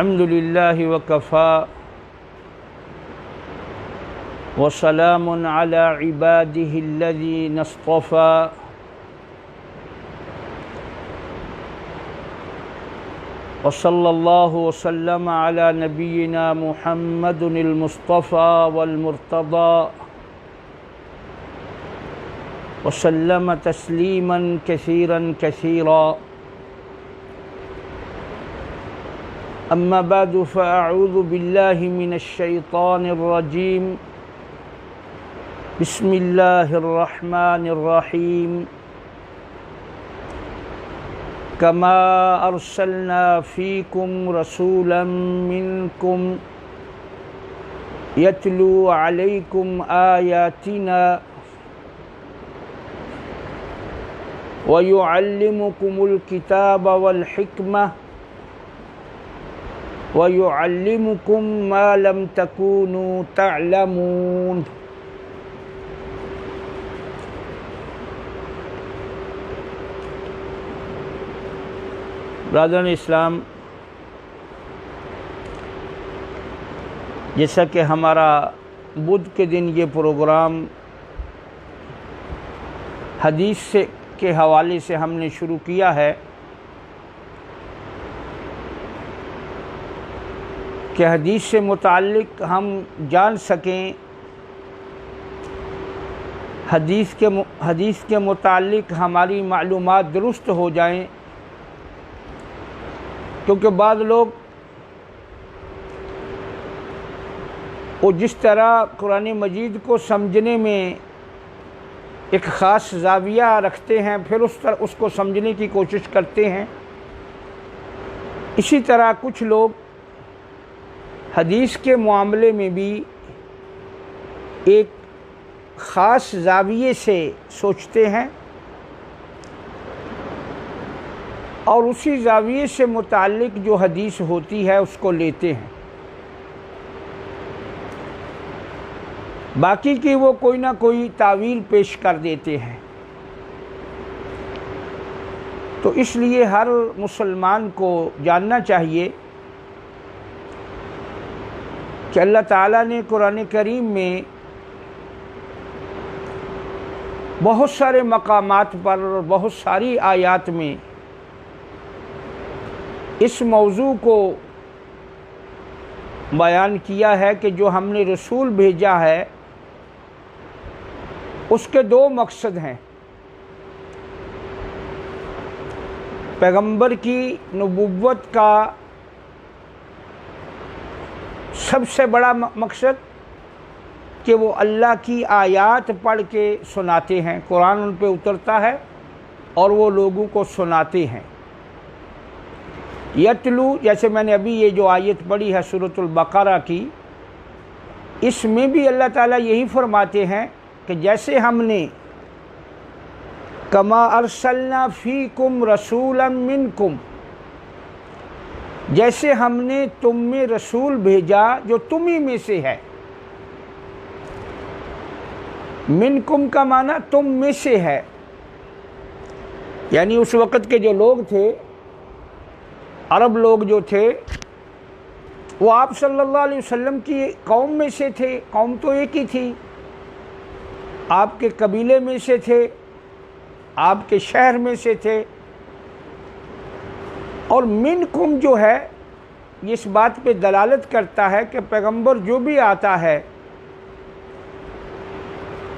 الحمد لله وكفى وسلام على عباده الذين اصطفى وصلى الله وسلم على نبينا محمد المصطفى والمرتضى وسلم تسليما كثيرا كثيرا. أما بعد فأعوذ بالله من الشيطان الرجيم. بسم الله الرحمن الرحيم. كما أرسلنا فيكم رسولا منكم يتلو عليكم آياتنا ويعلمكم الكتاب والحكمة وَيُعَلِّمُكُم مَّا لَمْ تَكُونُوا تَعْلَمُونَ. برادران اسلام، جیسا کہ ہمارا بدھ کے دن یہ پروگرام حدیث کے حوالے سے ہم نے شروع کیا ہے کہ حدیث سے متعلق ہم جان سکیں، حدیث کے متعلق ہماری معلومات درست ہو جائیں، کیونکہ بعض لوگ وہ جس طرح قرآن مجید کو سمجھنے میں ایک خاص زاویہ رکھتے ہیں، پھر اس کو سمجھنے کی کوشش کرتے ہیں، اسی طرح کچھ لوگ حدیث کے معاملے میں بھی ایک خاص زاویے سے سوچتے ہیں اور اسی زاویے سے متعلق جو حدیث ہوتی ہے اس کو لیتے ہیں، باقی کی وہ کوئی نہ کوئی تاویل پیش کر دیتے ہیں. تو اس لیے ہر مسلمان کو جاننا چاہیے کہ اللہ تعالیٰ نے قرآن کریم میں بہت سارے مقامات پر اور بہت ساری آیات میں اس موضوع کو بیان کیا ہے کہ جو ہم نے رسول بھیجا ہے اس کے دو مقصد ہیں. پیغمبر کی نبوت کا سب سے بڑا مقصد کہ وہ اللہ کی آیات پڑھ کے سناتے ہیں، قرآن ان پہ اترتا ہے اور وہ لوگوں کو سناتے ہیں. یتلو، جیسے میں نے ابھی یہ جو آیت پڑھی ہے سورۃ البقرہ کی، اس میں بھی اللہ تعالیٰ یہی فرماتے ہیں کہ جیسے ہم نے کما ارسلنا فیکم رسولا منکم، جیسے ہم نے تم میں رسول بھیجا جو تمہیں میں سے ہے. منکم کا معنی تم میں سے ہے، یعنی اس وقت کے جو لوگ تھے، عرب لوگ جو تھے، وہ آپ صلی اللہ علیہ وسلم کی قوم میں سے تھے. قوم تو ایک ہی تھی، آپ کے قبیلے میں سے تھے، آپ کے شہر میں سے تھے. اور منکم جو ہے یہ اس بات پہ دلالت کرتا ہے کہ پیغمبر جو بھی آتا ہے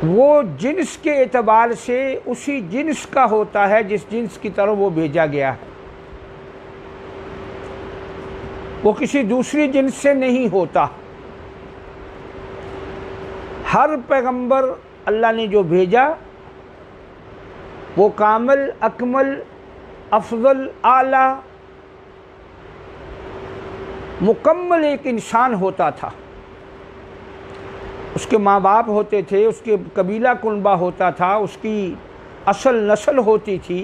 وہ جنس کے اعتبار سے اسی جنس کا ہوتا ہے جس جنس کی طرف وہ بھیجا گیا ہے، وہ کسی دوسری جنس سے نہیں ہوتا. ہر پیغمبر اللہ نے جو بھیجا وہ کامل، اکمل، افضل، اعلیٰ، مکمل ایک انسان ہوتا تھا. اس کے ماں باپ ہوتے تھے، اس کے قبیلہ کنبہ ہوتا تھا، اس کی اصل نسل ہوتی تھی،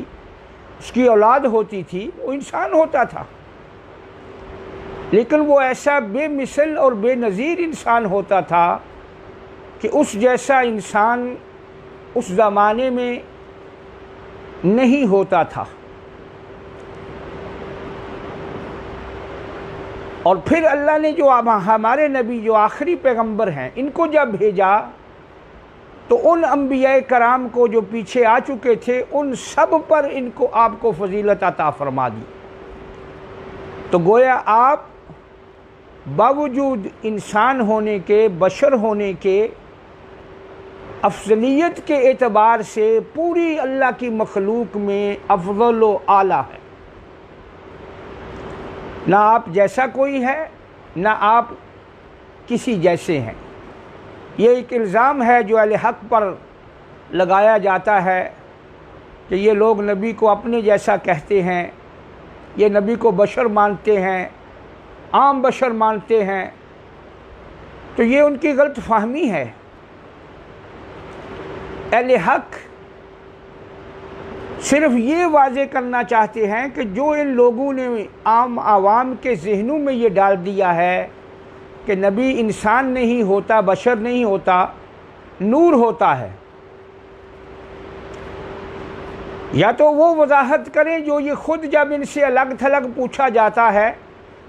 اس کی اولاد ہوتی تھی، وہ انسان ہوتا تھا. لیکن وہ ایسا بے مثل اور بے نظیر انسان ہوتا تھا کہ اس جیسا انسان اس زمانے میں نہیں ہوتا تھا. اور پھر اللہ نے جو ہمارے نبی جو آخری پیغمبر ہیں ان کو جب بھیجا تو ان انبیاء کرام کو جو پیچھے آ چکے تھے ان سب پر ان کو آپ کو فضیلت عطا فرما دی. تو گویا آپ باوجود انسان ہونے کے، بشر ہونے کے، افضلیت کے اعتبار سے پوری اللہ کی مخلوق میں افضل و اعلیٰ ہے. نہ آپ جیسا کوئی ہے، نہ آپ کسی جیسے ہیں. یہ ایک الزام ہے جو اہل حق پر لگایا جاتا ہے کہ یہ لوگ نبی کو اپنے جیسا کہتے ہیں، یہ نبی کو بشر مانتے ہیں، عام بشر مانتے ہیں. تو یہ ان کی غلط فہمی ہے. اہل حق صرف یہ واضح کرنا چاہتے ہیں کہ جو ان لوگوں نے عام عوام کے ذہنوں میں یہ ڈال دیا ہے کہ نبی انسان نہیں ہوتا، بشر نہیں ہوتا، نور ہوتا ہے، یا تو وہ وضاحت کریں جو یہ خود جب ان سے الگ تھلگ پوچھا جاتا ہے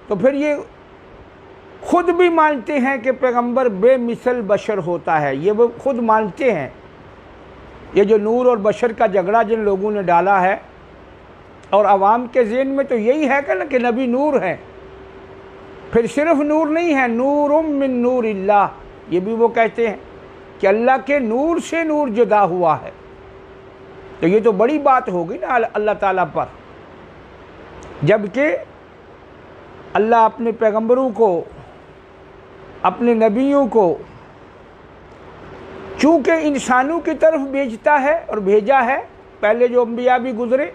تو پھر یہ خود بھی مانتے ہیں کہ پیغمبر بے مثل بشر ہوتا ہے. یہ وہ خود مانتے ہیں. یہ جو نور اور بشر کا جھگڑا جن لوگوں نے ڈالا ہے، اور عوام کے ذہن میں تو یہی ہے کہ نبی نور ہے. پھر صرف نور نہیں ہے، نور من نور اللہ، یہ بھی وہ کہتے ہیں کہ اللہ کے نور سے نور جدا ہوا ہے. تو یہ تو بڑی بات ہوگی نا اللہ تعالیٰ پر، جبکہ اللہ اپنے پیغمبروں کو، اپنے نبیوں کو چونکہ انسانوں کی طرف بھیجتا ہے اور بھیجا ہے، پہلے جو انبیاء بھی گزرے،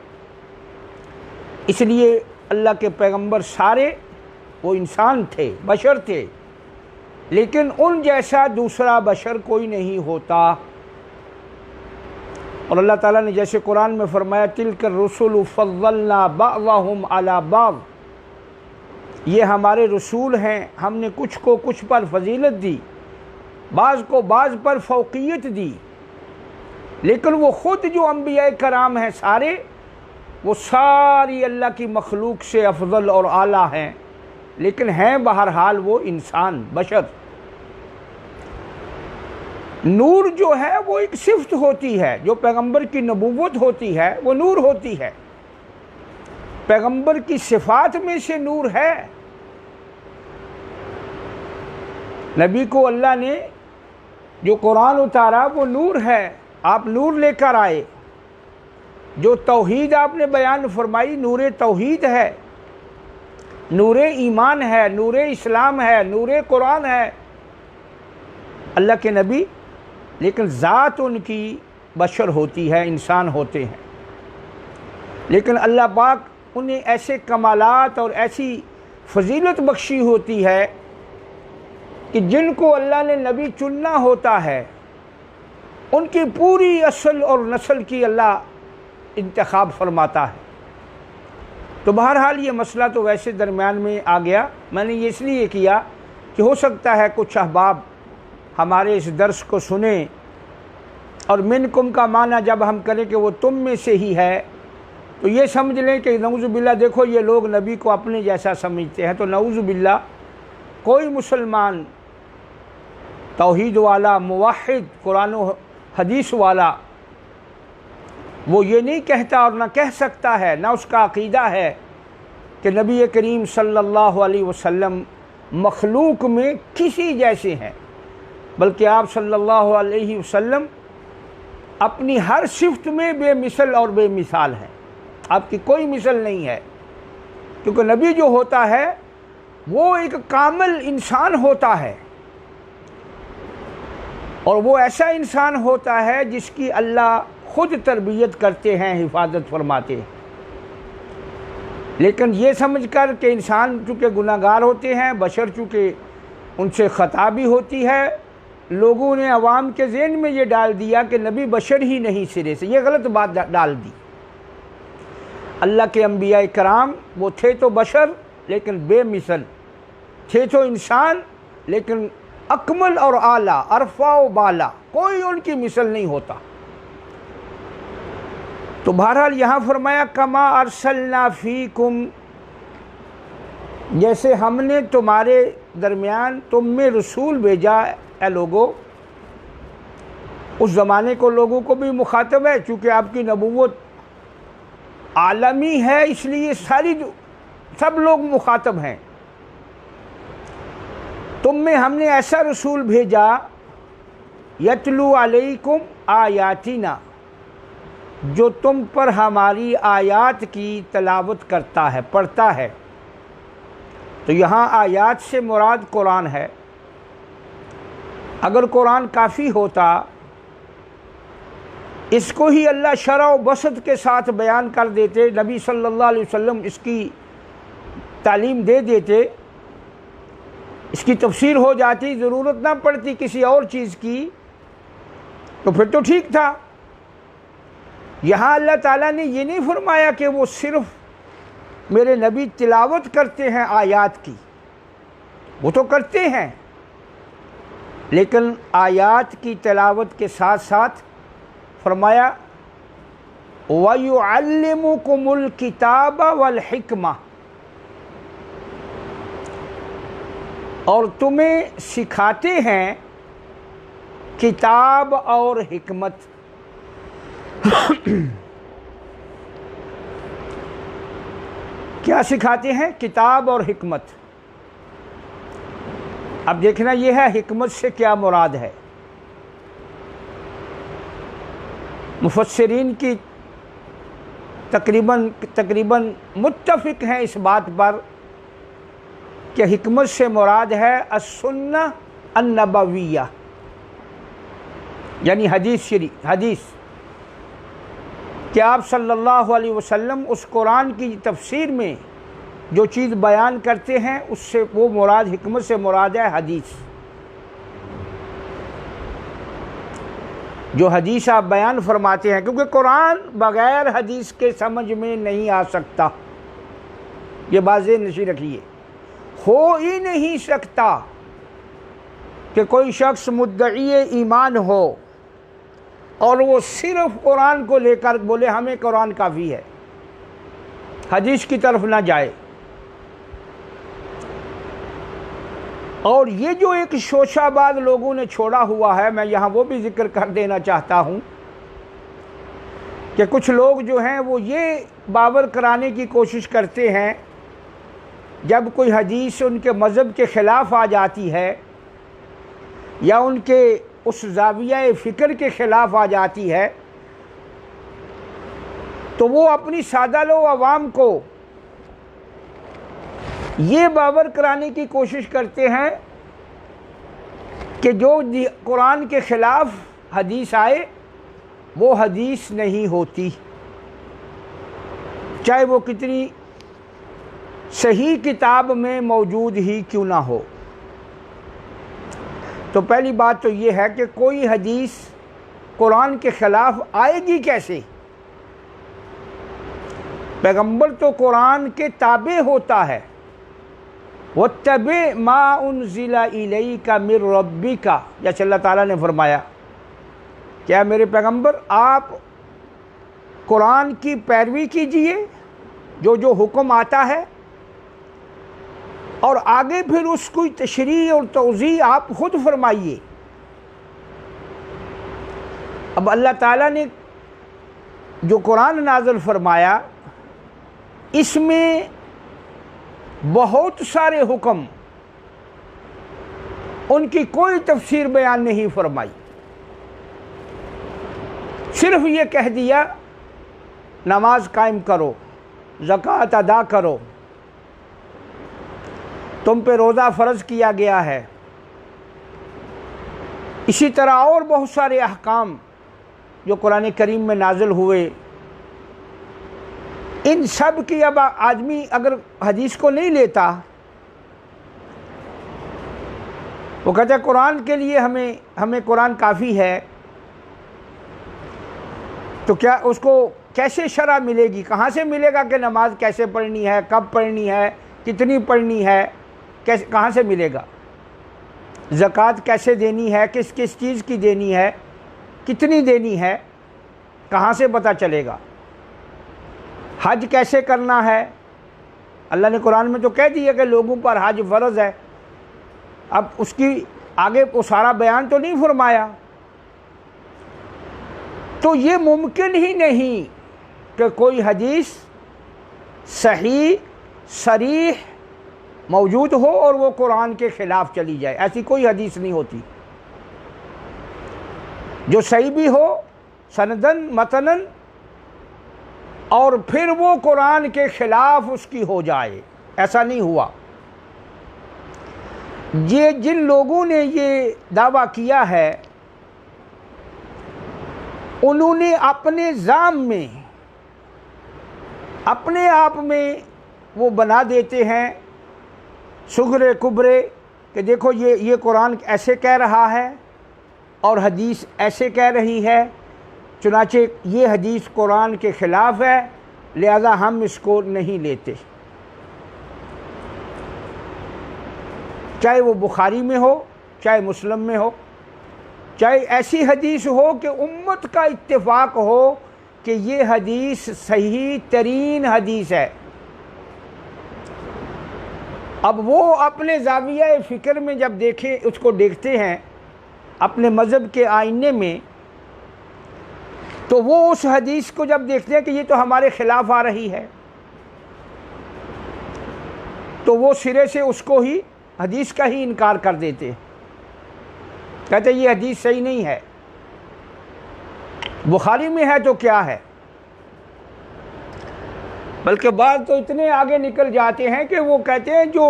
اس لیے اللہ کے پیغمبر سارے وہ انسان تھے، بشر تھے، لیکن ان جیسا دوسرا بشر کوئی نہیں ہوتا. اور اللہ تعالیٰ نے جیسے قرآن میں فرمایا تِلْكَ الرُّسُلُ فَضَّلْنَا بَعْضَهُمْ عَلَى بَعْضٍ، یہ ہمارے رسول ہیں، ہم نے کچھ کو کچھ پر فضیلت دی، بعض کو بعض پر فوقیت دی. لیکن وہ خود جو انبیاء کرام ہیں سارے، وہ ساری اللہ کی مخلوق سے افضل اور اعلیٰ ہیں، لیکن ہیں بہرحال وہ انسان، بشر. نور جو ہے وہ ایک صفت ہوتی ہے، جو پیغمبر کی نبوت ہوتی ہے وہ نور ہوتی ہے. پیغمبر کی صفات میں سے نور ہے. نبی کو اللہ نے جو قرآن اتارا وہ نور ہے، آپ نور لے کر آئے. جو توحید آپ نے بیان فرمائی نور توحید ہے، نور ایمان ہے، نور اسلام ہے، نور قرآن ہے اللہ کے نبی. لیکن ذات ان کی بشر ہوتی ہے، انسان ہوتے ہیں. لیکن اللہ پاک انہیں ایسے کمالات اور ایسی فضیلت بخشی ہوتی ہے کہ جن کو اللہ نے نبی چننا ہوتا ہے ان کی پوری اصل اور نسل کی اللہ انتخاب فرماتا ہے. تو بہرحال یہ مسئلہ تو ویسے درمیان میں آ گیا. میں نے یہ اس لیے کیا کہ ہو سکتا ہے کچھ احباب ہمارے اس درس کو سنیں، اور منکم کا معنی جب ہم کریں کہ وہ تم میں سے ہی ہے تو یہ سمجھ لیں کہ نعوذ باللہ دیکھو یہ لوگ نبی کو اپنے جیسا سمجھتے ہیں. تو نعوذ باللہ کوئی مسلمان توحید والا، موحد، قرآن و حدیث والا وہ یہ نہیں کہتا اور نہ کہہ سکتا ہے، نہ اس کا عقیدہ ہے کہ نبی کریم صلی اللہ علیہ وسلم مخلوق میں کسی جیسے ہیں، بلکہ آپ صلی اللہ علیہ وسلم اپنی ہر صفت میں بے مثل اور بے مثال ہیں. آپ کی کوئی مثل نہیں ہے، کیونکہ نبی جو ہوتا ہے وہ ایک کامل انسان ہوتا ہے، اور وہ ایسا انسان ہوتا ہے جس کی اللہ خود تربیت کرتے ہیں، حفاظت فرماتے ہیں. لیکن یہ سمجھ کر کہ انسان چونکہ گناہ گار ہوتے ہیں، بشر چونکہ ان سے خطا بھی ہوتی ہے، لوگوں نے عوام کے ذہن میں یہ ڈال دیا کہ نبی بشر ہی نہیں سرے سے. یہ غلط بات ڈال دی. اللہ کے انبیاء کرام وہ تھے تو بشر لیکن بے مثل، تھے تو انسان لیکن اکمل اور اعلیٰ، ارفع و بالا، کوئی ان کی مثل نہیں ہوتا. تو بہرحال یہاں فرمایا کما ارسلنا فیکم، جیسے ہم نے تمہارے درمیان تم میں رسول بھیجا اے لوگوں، اس زمانے کو لوگوں کو بھی مخاطب ہے، چونکہ آپ کی نبوت عالمی ہے، اس لیے سب لوگ مخاطب ہیں۔ تم میں ہم نے ایسا رسول بھیجا یتلو علیکم آیاتنا، جو تم پر ہماری آیات کی تلاوت کرتا ہے، پڑھتا ہے۔ تو یہاں آیات سے مراد قرآن ہے۔ اگر قرآن کافی ہوتا، اس کو ہی اللہ شرح و بسط کے ساتھ بیان کر دیتے، نبی صلی اللہ علیہ وسلم اس کی تعلیم دے دیتے، اس کی تفسیر ہو جاتی، ضرورت نہ پڑتی کسی اور چیز کی، تو پھر تو ٹھیک تھا۔ یہاں اللہ تعالیٰ نے یہ نہیں فرمایا کہ وہ صرف میرے نبی تلاوت کرتے ہیں آیات کی، وہ تو کرتے ہیں، لیکن آیات کی تلاوت کے ساتھ ساتھ فرمایا وَيُعَلِّمُكُمُ الْكِتَابَ وَالْحِكْمَةَ، اور تمہیں سکھاتے ہیں کتاب اور حکمت۔ کیا سکھاتے ہیں؟ کتاب اور حکمت۔ اب دیکھنا یہ ہے حکمت سے کیا مراد ہے۔ مفسرین کی تقریباً متفق ہیں اس بات پر کہ حکمت سے مراد ہے السنہ النبویہ، یعنی حدیث کہ آپ صلی اللہ علیہ وسلم اس قرآن کی تفسیر میں جو چیز بیان کرتے ہیں، اس سے وہ مراد، حکمت سے مراد ہے حدیث۔ جو حدیث آپ بیان فرماتے ہیں، کیونکہ قرآن بغیر حدیث کے سمجھ میں نہیں آ سکتا، یہ بات ذہن نشین رکھیے۔ ہو ہی نہیں سکتا کہ کوئی شخص مدعی ایمان ہو اور وہ صرف قرآن کو لے کر بولے ہمیں قرآن کافی ہے، حدیث کی طرف نہ جائے۔ اور یہ جو ایک شوشہ بعض لوگوں نے چھوڑا ہوا ہے، میں یہاں وہ بھی ذکر کر دینا چاہتا ہوں کہ کچھ لوگ جو ہیں وہ یہ باور کرانے کی کوشش کرتے ہیں، جب کوئی حدیث ان کے مذہب کے خلاف آ جاتی ہے یا ان کے اس زاویہ فکر کے خلاف آ جاتی ہے، تو وہ اپنی سادہ لو عوام کو یہ باور کرانے کی کوشش کرتے ہیں کہ جو قرآن کے خلاف حدیث آئے وہ حدیث نہیں ہوتی، چاہے وہ کتنی صحیح کتاب میں موجود ہی کیوں نہ ہو۔ تو پہلی بات تو یہ ہے کہ کوئی حدیث قرآن کے خلاف آئے گی کیسے؟ پیغمبر تو قرآن کے تابع ہوتا ہے۔ وَاتَّبِعْ مَا أُنزِلَ إِلَيْكَ مِن رَبِّكَ، جیسے اللہ تعالیٰ نے فرمایا کیا میرے پیغمبر آپ قرآن کی پیروی کیجئے، جو حکم آتا ہے، اور آگے پھر اس کی تشریح اور توضیح آپ خود فرمائیے۔ اب اللہ تعالیٰ نے جو قرآن نازل فرمایا، اس میں بہت سارے حکم، ان کی کوئی تفسیر بیان نہیں فرمائی، صرف یہ کہہ دیا نماز قائم کرو، زکوٰۃ ادا کرو، تم پہ روزہ فرض کیا گیا ہے۔ اسی طرح اور بہت سارے احکام جو قرآن کریم میں نازل ہوئے، ان سب کی اب آدمی اگر حدیث کو نہیں لیتا، وہ کہتا ہے قرآن کے لیے ہمیں قرآن کافی ہے، تو کیا اس کو کیسے شرح ملے گی؟ کہاں سے ملے گا کہ نماز کیسے پڑھنی ہے، کب پڑھنی ہے، کتنی پڑھنی ہے، کہاں سے ملے گا؟ زکوٰۃ کیسے دینی ہے، کس کس چیز کی دینی ہے، کتنی دینی ہے، کہاں سے پتہ چلے گا؟ حج کیسے کرنا ہے، اللہ نے قرآن میں تو کہہ دیا کہ لوگوں پر حج فرض ہے، اب اس کی آگے وہ سارا بیان تو نہیں فرمایا۔ تو یہ ممکن ہی نہیں کہ کوئی حدیث صحیح صریح موجود ہو اور وہ قرآن کے خلاف چلی جائے، ایسی کوئی حدیث نہیں ہوتی جو صحیح بھی ہو سندن متنن اور پھر وہ قرآن کے خلاف اس کی ہو جائے، ایسا نہیں ہوا۔ یہ جن لوگوں نے یہ دعویٰ کیا ہے انہوں نے اپنے ذام میں اپنے آپ میں وہ بنا دیتے ہیں صغرے کبرے کہ دیکھو یہ قرآن ایسے کہہ رہا ہے اور حدیث ایسے کہہ رہی ہے، چنانچہ یہ حدیث قرآن کے خلاف ہے لہذا ہم اس کو نہیں لیتے، چاہے وہ بخاری میں ہو چاہے مسلم میں ہو، چاہے ایسی حدیث ہو کہ امت کا اتفاق ہو کہ یہ حدیث صحیح ترین حدیث ہے۔ اب وہ اپنے زاویہ فکر میں جب اس کو دیکھتے ہیں اپنے مذہب کے آئینے میں، تو وہ اس حدیث کو جب دیکھتے ہیں کہ یہ تو ہمارے خلاف آ رہی ہے تو وہ سرے سے اس کو ہی حدیث کا ہی انکار کر دیتے ہیں، کہتے ہیں یہ حدیث صحیح نہیں ہے، بخاری میں ہے تو کیا ہے۔ بلکہ بعض تو اتنے آگے نکل جاتے ہیں کہ وہ کہتے ہیں جو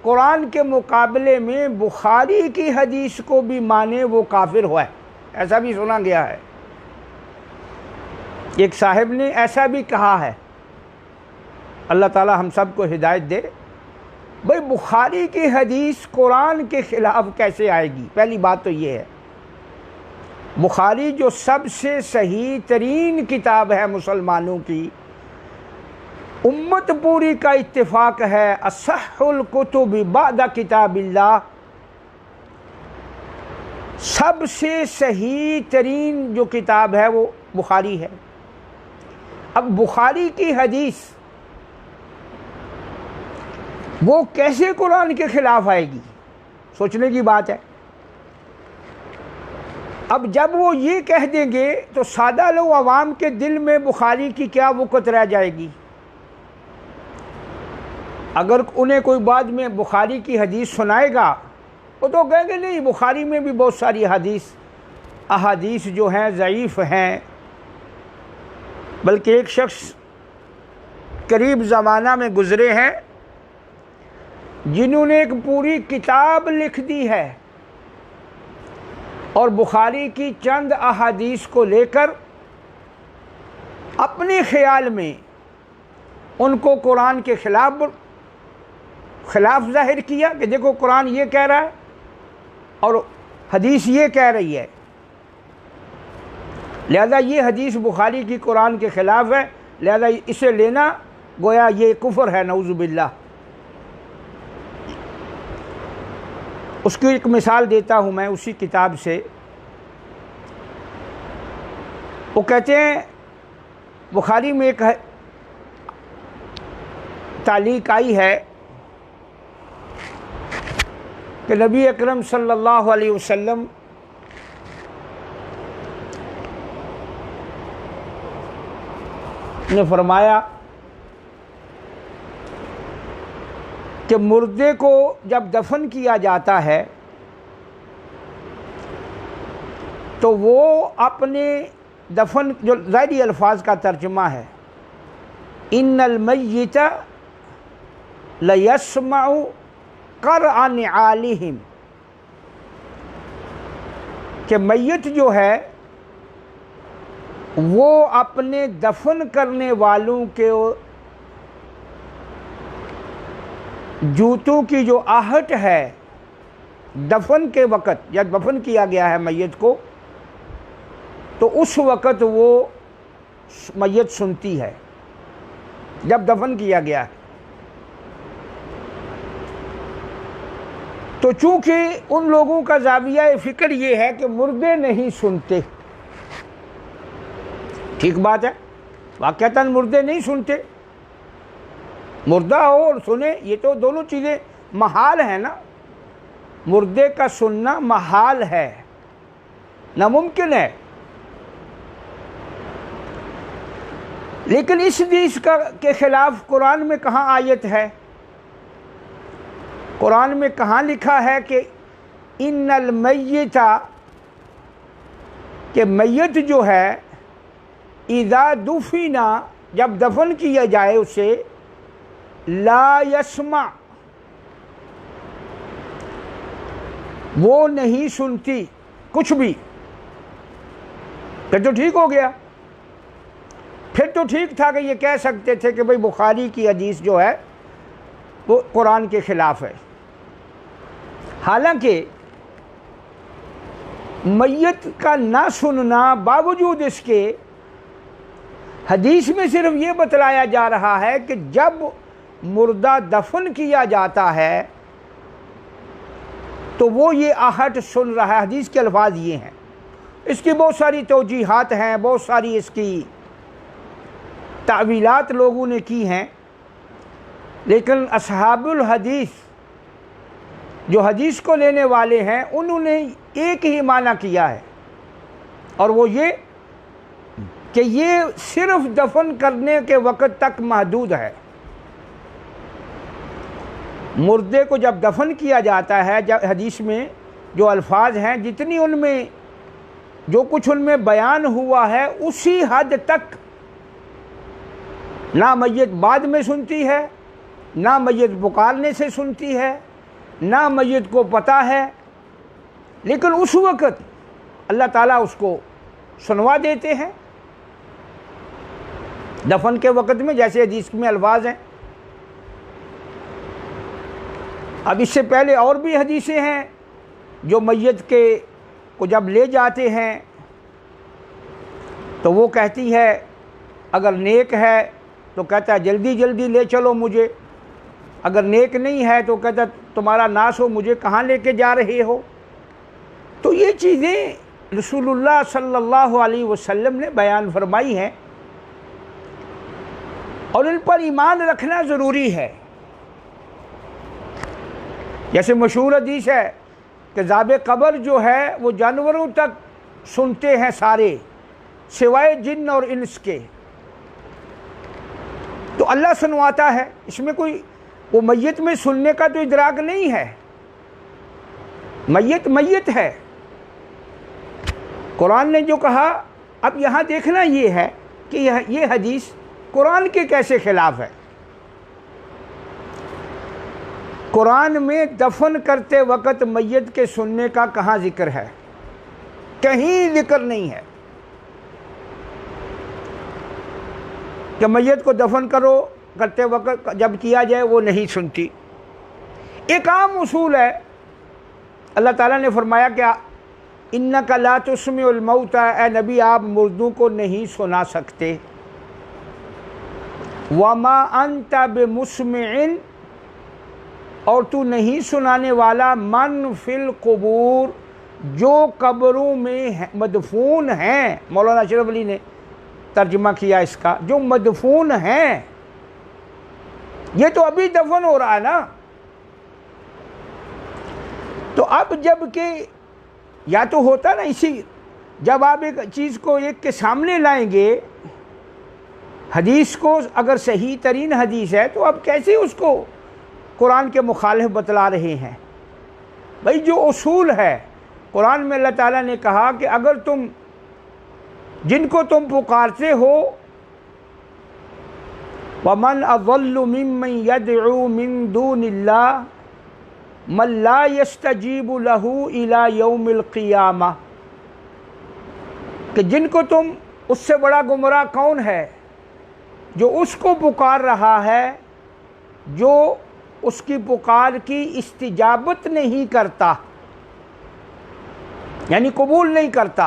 قرآن کے مقابلے میں بخاری کی حدیث کو بھی مانے وہ کافر ہوا ہے، ایسا بھی سنا گیا ہے، ایک صاحب نے ایسا بھی کہا ہے۔ اللہ تعالی ہم سب کو ہدایت دے۔ بھئی بخاری کی حدیث قرآن کے خلاف کیسے آئے گی؟ پہلی بات تو یہ ہے، بخاری جو سب سے صحیح ترین کتاب ہے مسلمانوں کی، امت پوری کا اتفاق ہے اصح الکتب بعد کتاب اللہ، سب سے صحیح ترین جو کتاب ہے وہ بخاری ہے۔ اب بخاری کی حدیث وہ کیسے قرآن کے خلاف آئے گی؟ سوچنے کی بات ہے۔ اب جب وہ یہ کہہ دیں گے تو سادہ لوگ عوام کے دل میں بخاری کی کیا وقت رہ جائے گی؟ اگر انہیں کوئی بعد میں بخاری کی حدیث سنائے گا وہ تو کہیں گے نہیں بخاری میں بھی بہت ساری احادیث جو ہیں ضعیف ہیں، بلکہ ایک شخص قریب زمانہ میں گزرے ہیں جنہوں نے ایک پوری کتاب لکھ دی ہے اور بخاری کی چند احادیث کو لے کر اپنے خیال میں ان کو قرآن کے خلاف ظاہر کیا کہ دیکھو قرآن یہ کہہ رہا ہے اور حدیث یہ کہہ رہی ہے، لہذا یہ حدیث بخاری کی قرآن کے خلاف ہے، لہذا اسے لینا گویا یہ کفر ہے، نعوذ باللہ۔ اس کی ایک مثال دیتا ہوں میں اسی کتاب سے۔ وہ کہتے ہیں بخاری میں ایک تعلیق آئی ہے کہ نبی اکرم صلی اللہ علیہ وسلم نے فرمایا کہ مردے کو جب دفن کیا جاتا ہے تو وہ اپنے دفن، جو ظاہری الفاظ کا ترجمہ ہے، ان المیت لیسمع قرع نعالہم، کہ میت جو ہے وہ اپنے دفن کرنے والوں کے جوتوں کی جو آہٹ ہے دفن کے وقت، جب دفن کیا گیا ہے میت کو تو اس وقت وہ میت سنتی ہے جب دفن کیا گیا ہے۔ تو چونکہ ان لوگوں کا زاویہ فکر یہ ہے کہ مردے نہیں سنتے، ٹھیک بات ہے، واقعتاً مردے نہیں سنتے، مردہ ہو اور سنے، یہ تو دونوں چیزیں محال ہیں نا، مردے کا سننا محال ہے، ناممکن ہے۔ لیکن اس حدیث کے خلاف قرآن میں کہاں آیت ہے؟ قرآن میں کہاں لکھا ہے کہ ان المیت، کہ میت جو ہے اذا دفن، جب دفن کیا جائے اسے، لا یسمع، وہ نہیں سنتی کچھ بھی۔ پھر تو ٹھیک ہو گیا، پھر تو ٹھیک تھا کہ یہ کہہ سکتے تھے کہ بھئی بخاری کی حدیث جو ہے وہ قرآن کے خلاف ہے۔ حالانکہ میت کا نہ سننا، باوجود اس کے حدیث میں صرف یہ بتلایا جا رہا ہے کہ جب مردہ دفن کیا جاتا ہے تو وہ یہ آہٹ سن رہا ہے۔ حدیث کے الفاظ یہ ہیں، اس کی بہت ساری توجیحات ہیں، بہت ساری اس کی تعویلات لوگوں نے کی ہیں، لیکن اصحاب الحدیث جو حدیث کو لینے والے ہیں انہوں نے ایک ہی معنی کیا ہے، اور وہ یہ کہ یہ صرف دفن کرنے کے وقت تک محدود ہے۔ مردے کو جب دفن کیا جاتا ہے، جب حدیث میں جو الفاظ ہیں، جتنی ان میں جو کچھ ان میں بیان ہوا ہے اسی حد تک، نہ میت بعد میں سنتی ہے، نہ میت پکارنے سے سنتی ہے، نہ میت کو پتہ ہے، لیکن اس وقت اللہ تعالیٰ اس کو سنوا دیتے ہیں دفن کے وقت میں، جیسے حدیث میں الفاظ ہیں۔ اب اس سے پہلے اور بھی حدیثیں ہیں جو میت کو جب لے جاتے ہیں تو وہ کہتی ہے، اگر نیک ہے تو کہتا ہے جلدی جلدی لے چلو مجھے، اگر نیک نہیں ہے تو کہتا تمہارا ناس ہو، مجھے کہاں لے کے جا رہے ہو۔ تو یہ چیزیں رسول اللہ صلی اللہ علیہ وسلم نے بیان فرمائی ہیں، اور ان پر ایمان رکھنا ضروری ہے۔ جیسے مشہور حدیث ہے کہ عذاب قبر جو ہے وہ جانوروں تک سنتے ہیں سارے، سوائے جن اور انس کے، تو اللہ سنواتا ہے، اس میں کوئی وہ میت میں سننے کا تو ادراک نہیں ہے، میت میت ہے۔ قرآن نے جو کہا، اب یہاں دیکھنا یہ ہے کہ یہ حدیث قرآن کے کیسے خلاف ہے۔ قرآن میں دفن کرتے وقت میت کے سننے کا کہاں ذکر ہے؟ کہیں ذکر نہیں ہے کہ میت کو دفن کرتے وقت جب کیا جائے وہ نہیں سنتی۔ ایک عام اصول ہے، اللہ تعالیٰ نے فرمایا کہ اِنَّكَ لَا تُسْمِعُ الْمَوْتَى، اے نبی آپ مردوں کو نہیں سنا سکتے۔ وَمَا أَنْتَ بِمُسْمِعٍ، اور تو نہیں سنانے والا، من فی القبور، جو قبروں میں مدفون ہیں۔ مولانا اشرف علی نے ترجمہ کیا اس کا، جو مدفون ہیں، یہ تو ابھی دفن ہو رہا ہے نا۔ تو اب جب کہ یا تو ہوتا نا، اسی جب آپ ایک چیز کو ایک کے سامنے لائیں گے، حدیث کو اگر صحیح ترین حدیث ہے تو آپ کیسے اس کو قرآن کے مخالف بتلا رہے ہیں؟ بھئی جو اصول ہے، قرآن میں اللہ تعالیٰ نے کہا کہ اگر تم جن کو تم پکارتے ہو، وَمَنْ أَضَلُّ مِمَّنْ يَدْعُو مِن دُونِ اللَّهِ مَنْ لَا يَسْتَجِيبُ لَهُ إِلَى يَوْمِ الْقِيَامَةِ، کہ جن کو تم، اس سے بڑا گمراہ کون ہے جو اس کو پکار رہا ہے جو اس کی پکار کی استجابت نہیں کرتا، یعنی قبول نہیں کرتا۔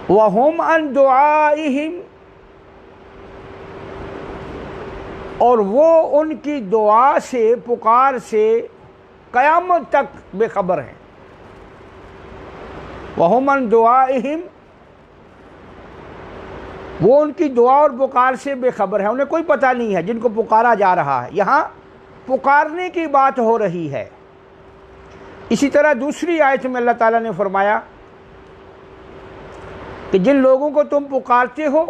وَهُمْ عَنْ دُعَائِهِمْ، اور وہ ان کی دعا سے، پکار سے قیامت تک بے خبر ہیں۔ وَهُمْ عَنْ دُعَائِهِمْ وہ ان کی دعا اور پکار سے بے خبر ہے، انہیں کوئی پتہ نہیں ہے جن کو پکارا جا رہا ہے۔ یہاں پکارنے کی بات ہو رہی ہے۔ اسی طرح دوسری آیت میں اللہ تعالیٰ نے فرمایا کہ جن لوگوں کو تم پکارتے ہو،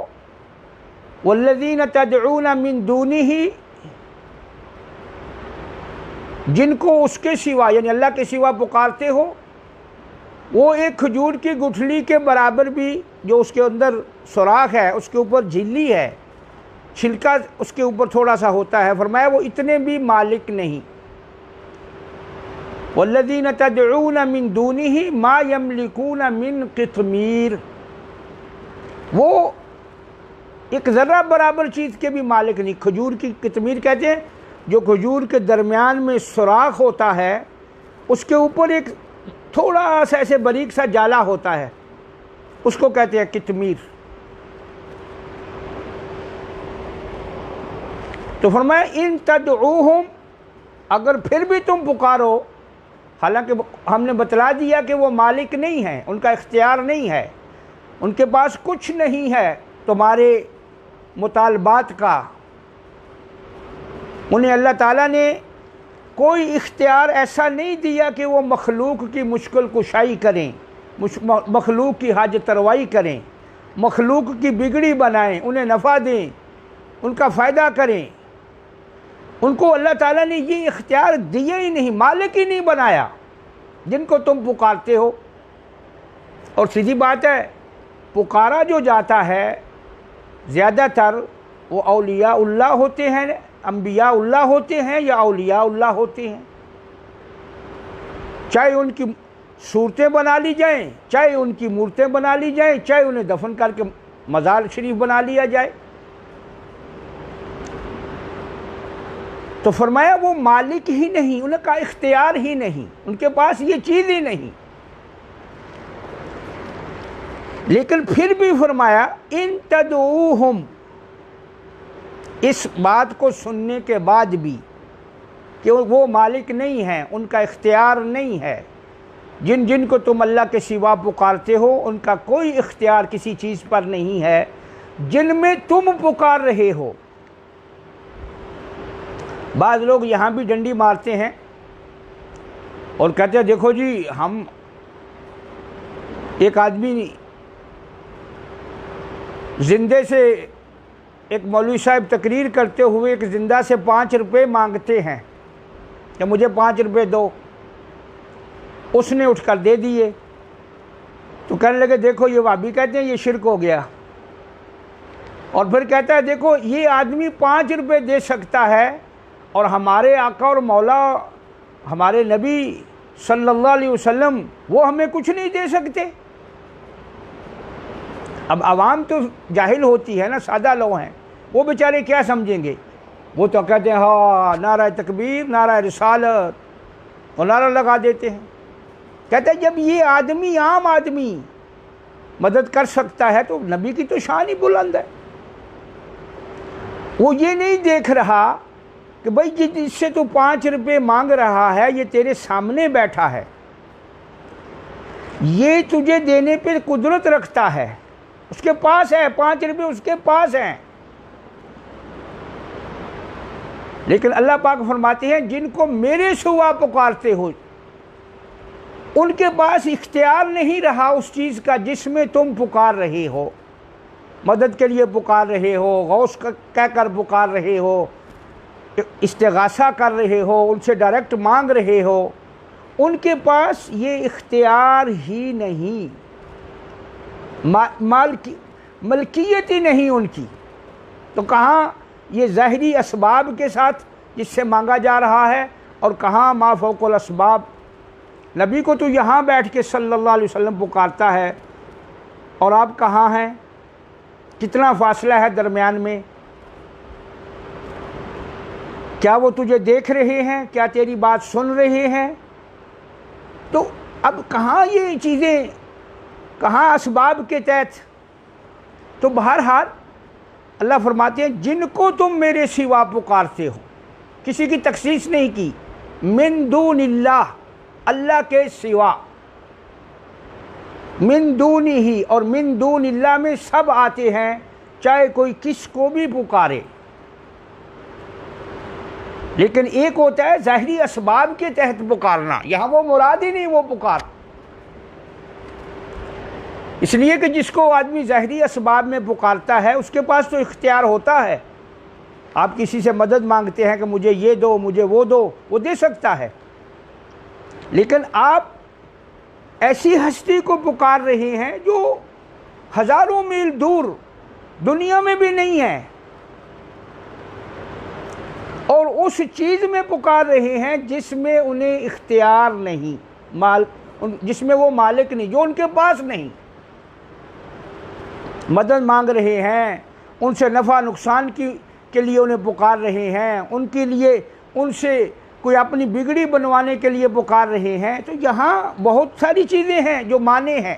والذین تدعون من دونہ، جن کو اس کے سوا یعنی اللہ کے سوا پکارتے ہو، وہ ایک کھجور کی گٹھلی کے برابر بھی، جو اس کے اندر سوراخ ہے، اس کے اوپر جھلی ہے، چھلکا اس کے اوپر تھوڑا سا ہوتا ہے، فرمایا وہ اتنے بھی مالک نہیں۔ والذین تدعون من دونہ ما یملکون من قطمیر، وہ ایک ذرہ برابر چیز کے بھی مالک نہیں۔ کھجور کی قطمیر کہتے ہیں جو کھجور کے درمیان میں سوراخ ہوتا ہے، اس کے اوپر ایک تھوڑا سا ایسے باریک سا جالا ہوتا ہے، اس کو کہتے ہیں قطمیر۔ تو فرمایا ان تدعوہم، اگر پھر بھی تم پکارو، حالانکہ ہم نے بتلا دیا کہ وہ مالک نہیں ہیں، ان کا اختیار نہیں ہے، ان کے پاس کچھ نہیں ہے تمہارے مطالبات کا، انہیں اللہ تعالیٰ نے کوئی اختیار ایسا نہیں دیا کہ وہ مخلوق کی مشکل کشائی کریں، مخلوق کی حاجت روائی کریں، مخلوق کی بگڑی بنائیں، انہیں نفع دیں، ان کا فائدہ کریں۔ ان کو اللہ تعالیٰ نے یہ اختیار دیا ہی نہیں، مالک ہی نہیں بنایا جن کو تم پکارتے ہو۔ اور سیدھی بات ہے، پکارا جو جاتا ہے زیادہ تر وہ اولیاء اللہ ہوتے ہیں، انبیاء اللہ ہوتے ہیں یا اولیاء اللہ ہوتے ہیں، چاہے ان کی صورتیں بنا لی جائیں، چاہے ان کی مورتیں بنا لی جائیں، چاہے انہیں دفن کر کے مزار شریف بنا لیا جائے۔ تو فرمایا وہ مالک ہی نہیں، ان کا اختیار ہی نہیں، ان کے پاس یہ چیز ہی نہیں۔ لیکن پھر بھی فرمایا ان تدعوہم، اس بات کو سننے کے بعد بھی کہ وہ مالک نہیں ہیں، ان کا اختیار نہیں ہے، جن جن کو تم اللہ کے سوا پکارتے ہو ان کا کوئی اختیار کسی چیز پر نہیں ہے جن میں تم پکار رہے ہو۔ بعض لوگ یہاں بھی ڈنڈی مارتے ہیں اور کہتے ہیں دیکھو جی، ہم ایک آدمی زندے سے، ایک مولوی صاحب تقریر کرتے ہوئے ایک زندہ سے 5 روپے مانگتے ہیں کہ مجھے 5 روپے دو، اس نے اٹھ کر دے دیے، تو کہنے لگے دیکھو یہ وہابی کہتے ہیں یہ شرک ہو گیا، اور پھر کہتا ہے دیکھو یہ آدمی 5 روپے دے سکتا ہے اور ہمارے آقا اور مولا ہمارے نبی صلی اللہ علیہ وسلم وہ ہمیں کچھ نہیں دے سکتے۔ اب عوام تو جاہل ہوتی ہے نا، سادہ لوگ ہیں، وہ بیچارے کیا سمجھیں گے؟ وہ تو کہتے ہیں ہاں نعرہ تکبیر، نعرہ رسالت، اور نعرہ لگا دیتے ہیں۔ کہتے ہیں جب یہ آدمی، عام آدمی مدد کر سکتا ہے تو نبی کی تو شان ہی بلند ہے۔ وہ یہ نہیں دیکھ رہا کہ بھائی جس سے تو 5 روپے مانگ رہا ہے یہ تیرے سامنے بیٹھا ہے، یہ تجھے دینے پہ قدرت رکھتا ہے، اس کے پاس ہے 5 روپے، اس کے پاس ہیں۔ لیکن اللہ پاک فرماتے ہیں جن کو میرے سوا پکارتے ہو ان کے پاس اختیار نہیں رہا اس چیز کا جس میں تم پکار رہے ہو، مدد کے لیے پکار رہے ہو، غوث کہہ کر پکار رہے ہو، استغاثہ کر رہے ہو، ان سے ڈائریکٹ مانگ رہے ہو، ان کے پاس یہ اختیار ہی نہیں، ملکیت ہی نہیں ان کی۔ تو کہاں یہ ظاہری اسباب کے ساتھ جس سے مانگا جا رہا ہے، اور کہاں ما فوق الاسباب۔ نبی کو تو یہاں بیٹھ کے صلی اللہ علیہ وسلم پکارتا ہے، اور آپ کہاں ہیں؟ کتنا فاصلہ ہے درمیان میں؟ کیا وہ تجھے دیکھ رہے ہیں؟ کیا تیری بات سن رہے ہیں؟ تو اب کہاں یہ چیزیں، کہاں اسباب کے تحت؟ تو بہرحال اللہ فرماتے ہیں جن کو تم میرے سوا پکارتے ہو، کسی کی تخصیص نہیں کی، من دون اللہ، اللہ کے سوا، من دون ہی، اور من دون اللہ میں سب آتے ہیں، چاہے کوئی کس کو بھی پکارے، لیکن ایک ہوتا ہے ظاہری اسباب کے تحت پکارنا، یہاں وہ مراد ہی نہیں وہ پکار، اس لیے کہ جس کو آدمی ظاہری اسباب میں پکارتا ہے اس کے پاس تو اختیار ہوتا ہے، آپ کسی سے مدد مانگتے ہیں کہ مجھے یہ دو مجھے وہ دو، وہ دے سکتا ہے، لیکن آپ ایسی ہستی کو پکار رہے ہیں جو ہزاروں میل دور دنیا میں بھی نہیں ہے، اور اس چیز میں پکار رہے ہیں جس میں انہیں اختیار نہیں، جس میں وہ مالک نہیں، جو ان کے پاس نہیں، مدد مانگ رہے ہیں، ان سے نفع نقصان کے لیے انہیں پکار رہے ہیں، ان کے لیے ان سے کوئی اپنی بگڑی بنوانے کے لیے پکار رہے ہیں، تو یہاں بہت ساری چیزیں ہیں جو مانے ہیں۔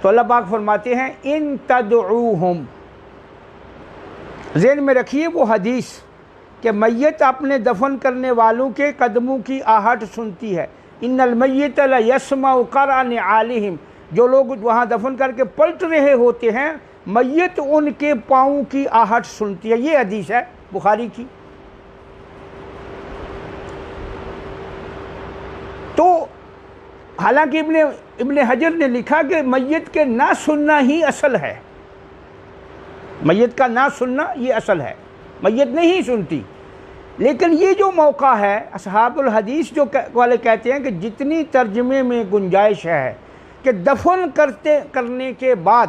تو اللہ پاک فرماتے ہیں ان تدعوہم، ذہن میں رکھیے وہ حدیث کہ میت اپنے دفن کرنے والوں کے قدموں کی آہٹ سنتی ہے، ان المیت لیسمع قرع نعالہم، جو لوگ وہاں دفن کر کے پلٹ رہے ہوتے ہیں میت ان کے پاؤں کی آہٹ سنتی ہے، یہ حدیث ہے بخاری کی۔ تو حالانکہ ابن حجر نے لکھا کہ میت کے نہ سننا ہی اصل ہے، میت کا نہ سننا یہ اصل ہے، میت نہیں سنتی، لیکن یہ جو موقع ہے اصحاب الحدیث جو والے کہتے ہیں کہ جتنی ترجمے میں گنجائش ہے کہ دفن کرنے کے بعد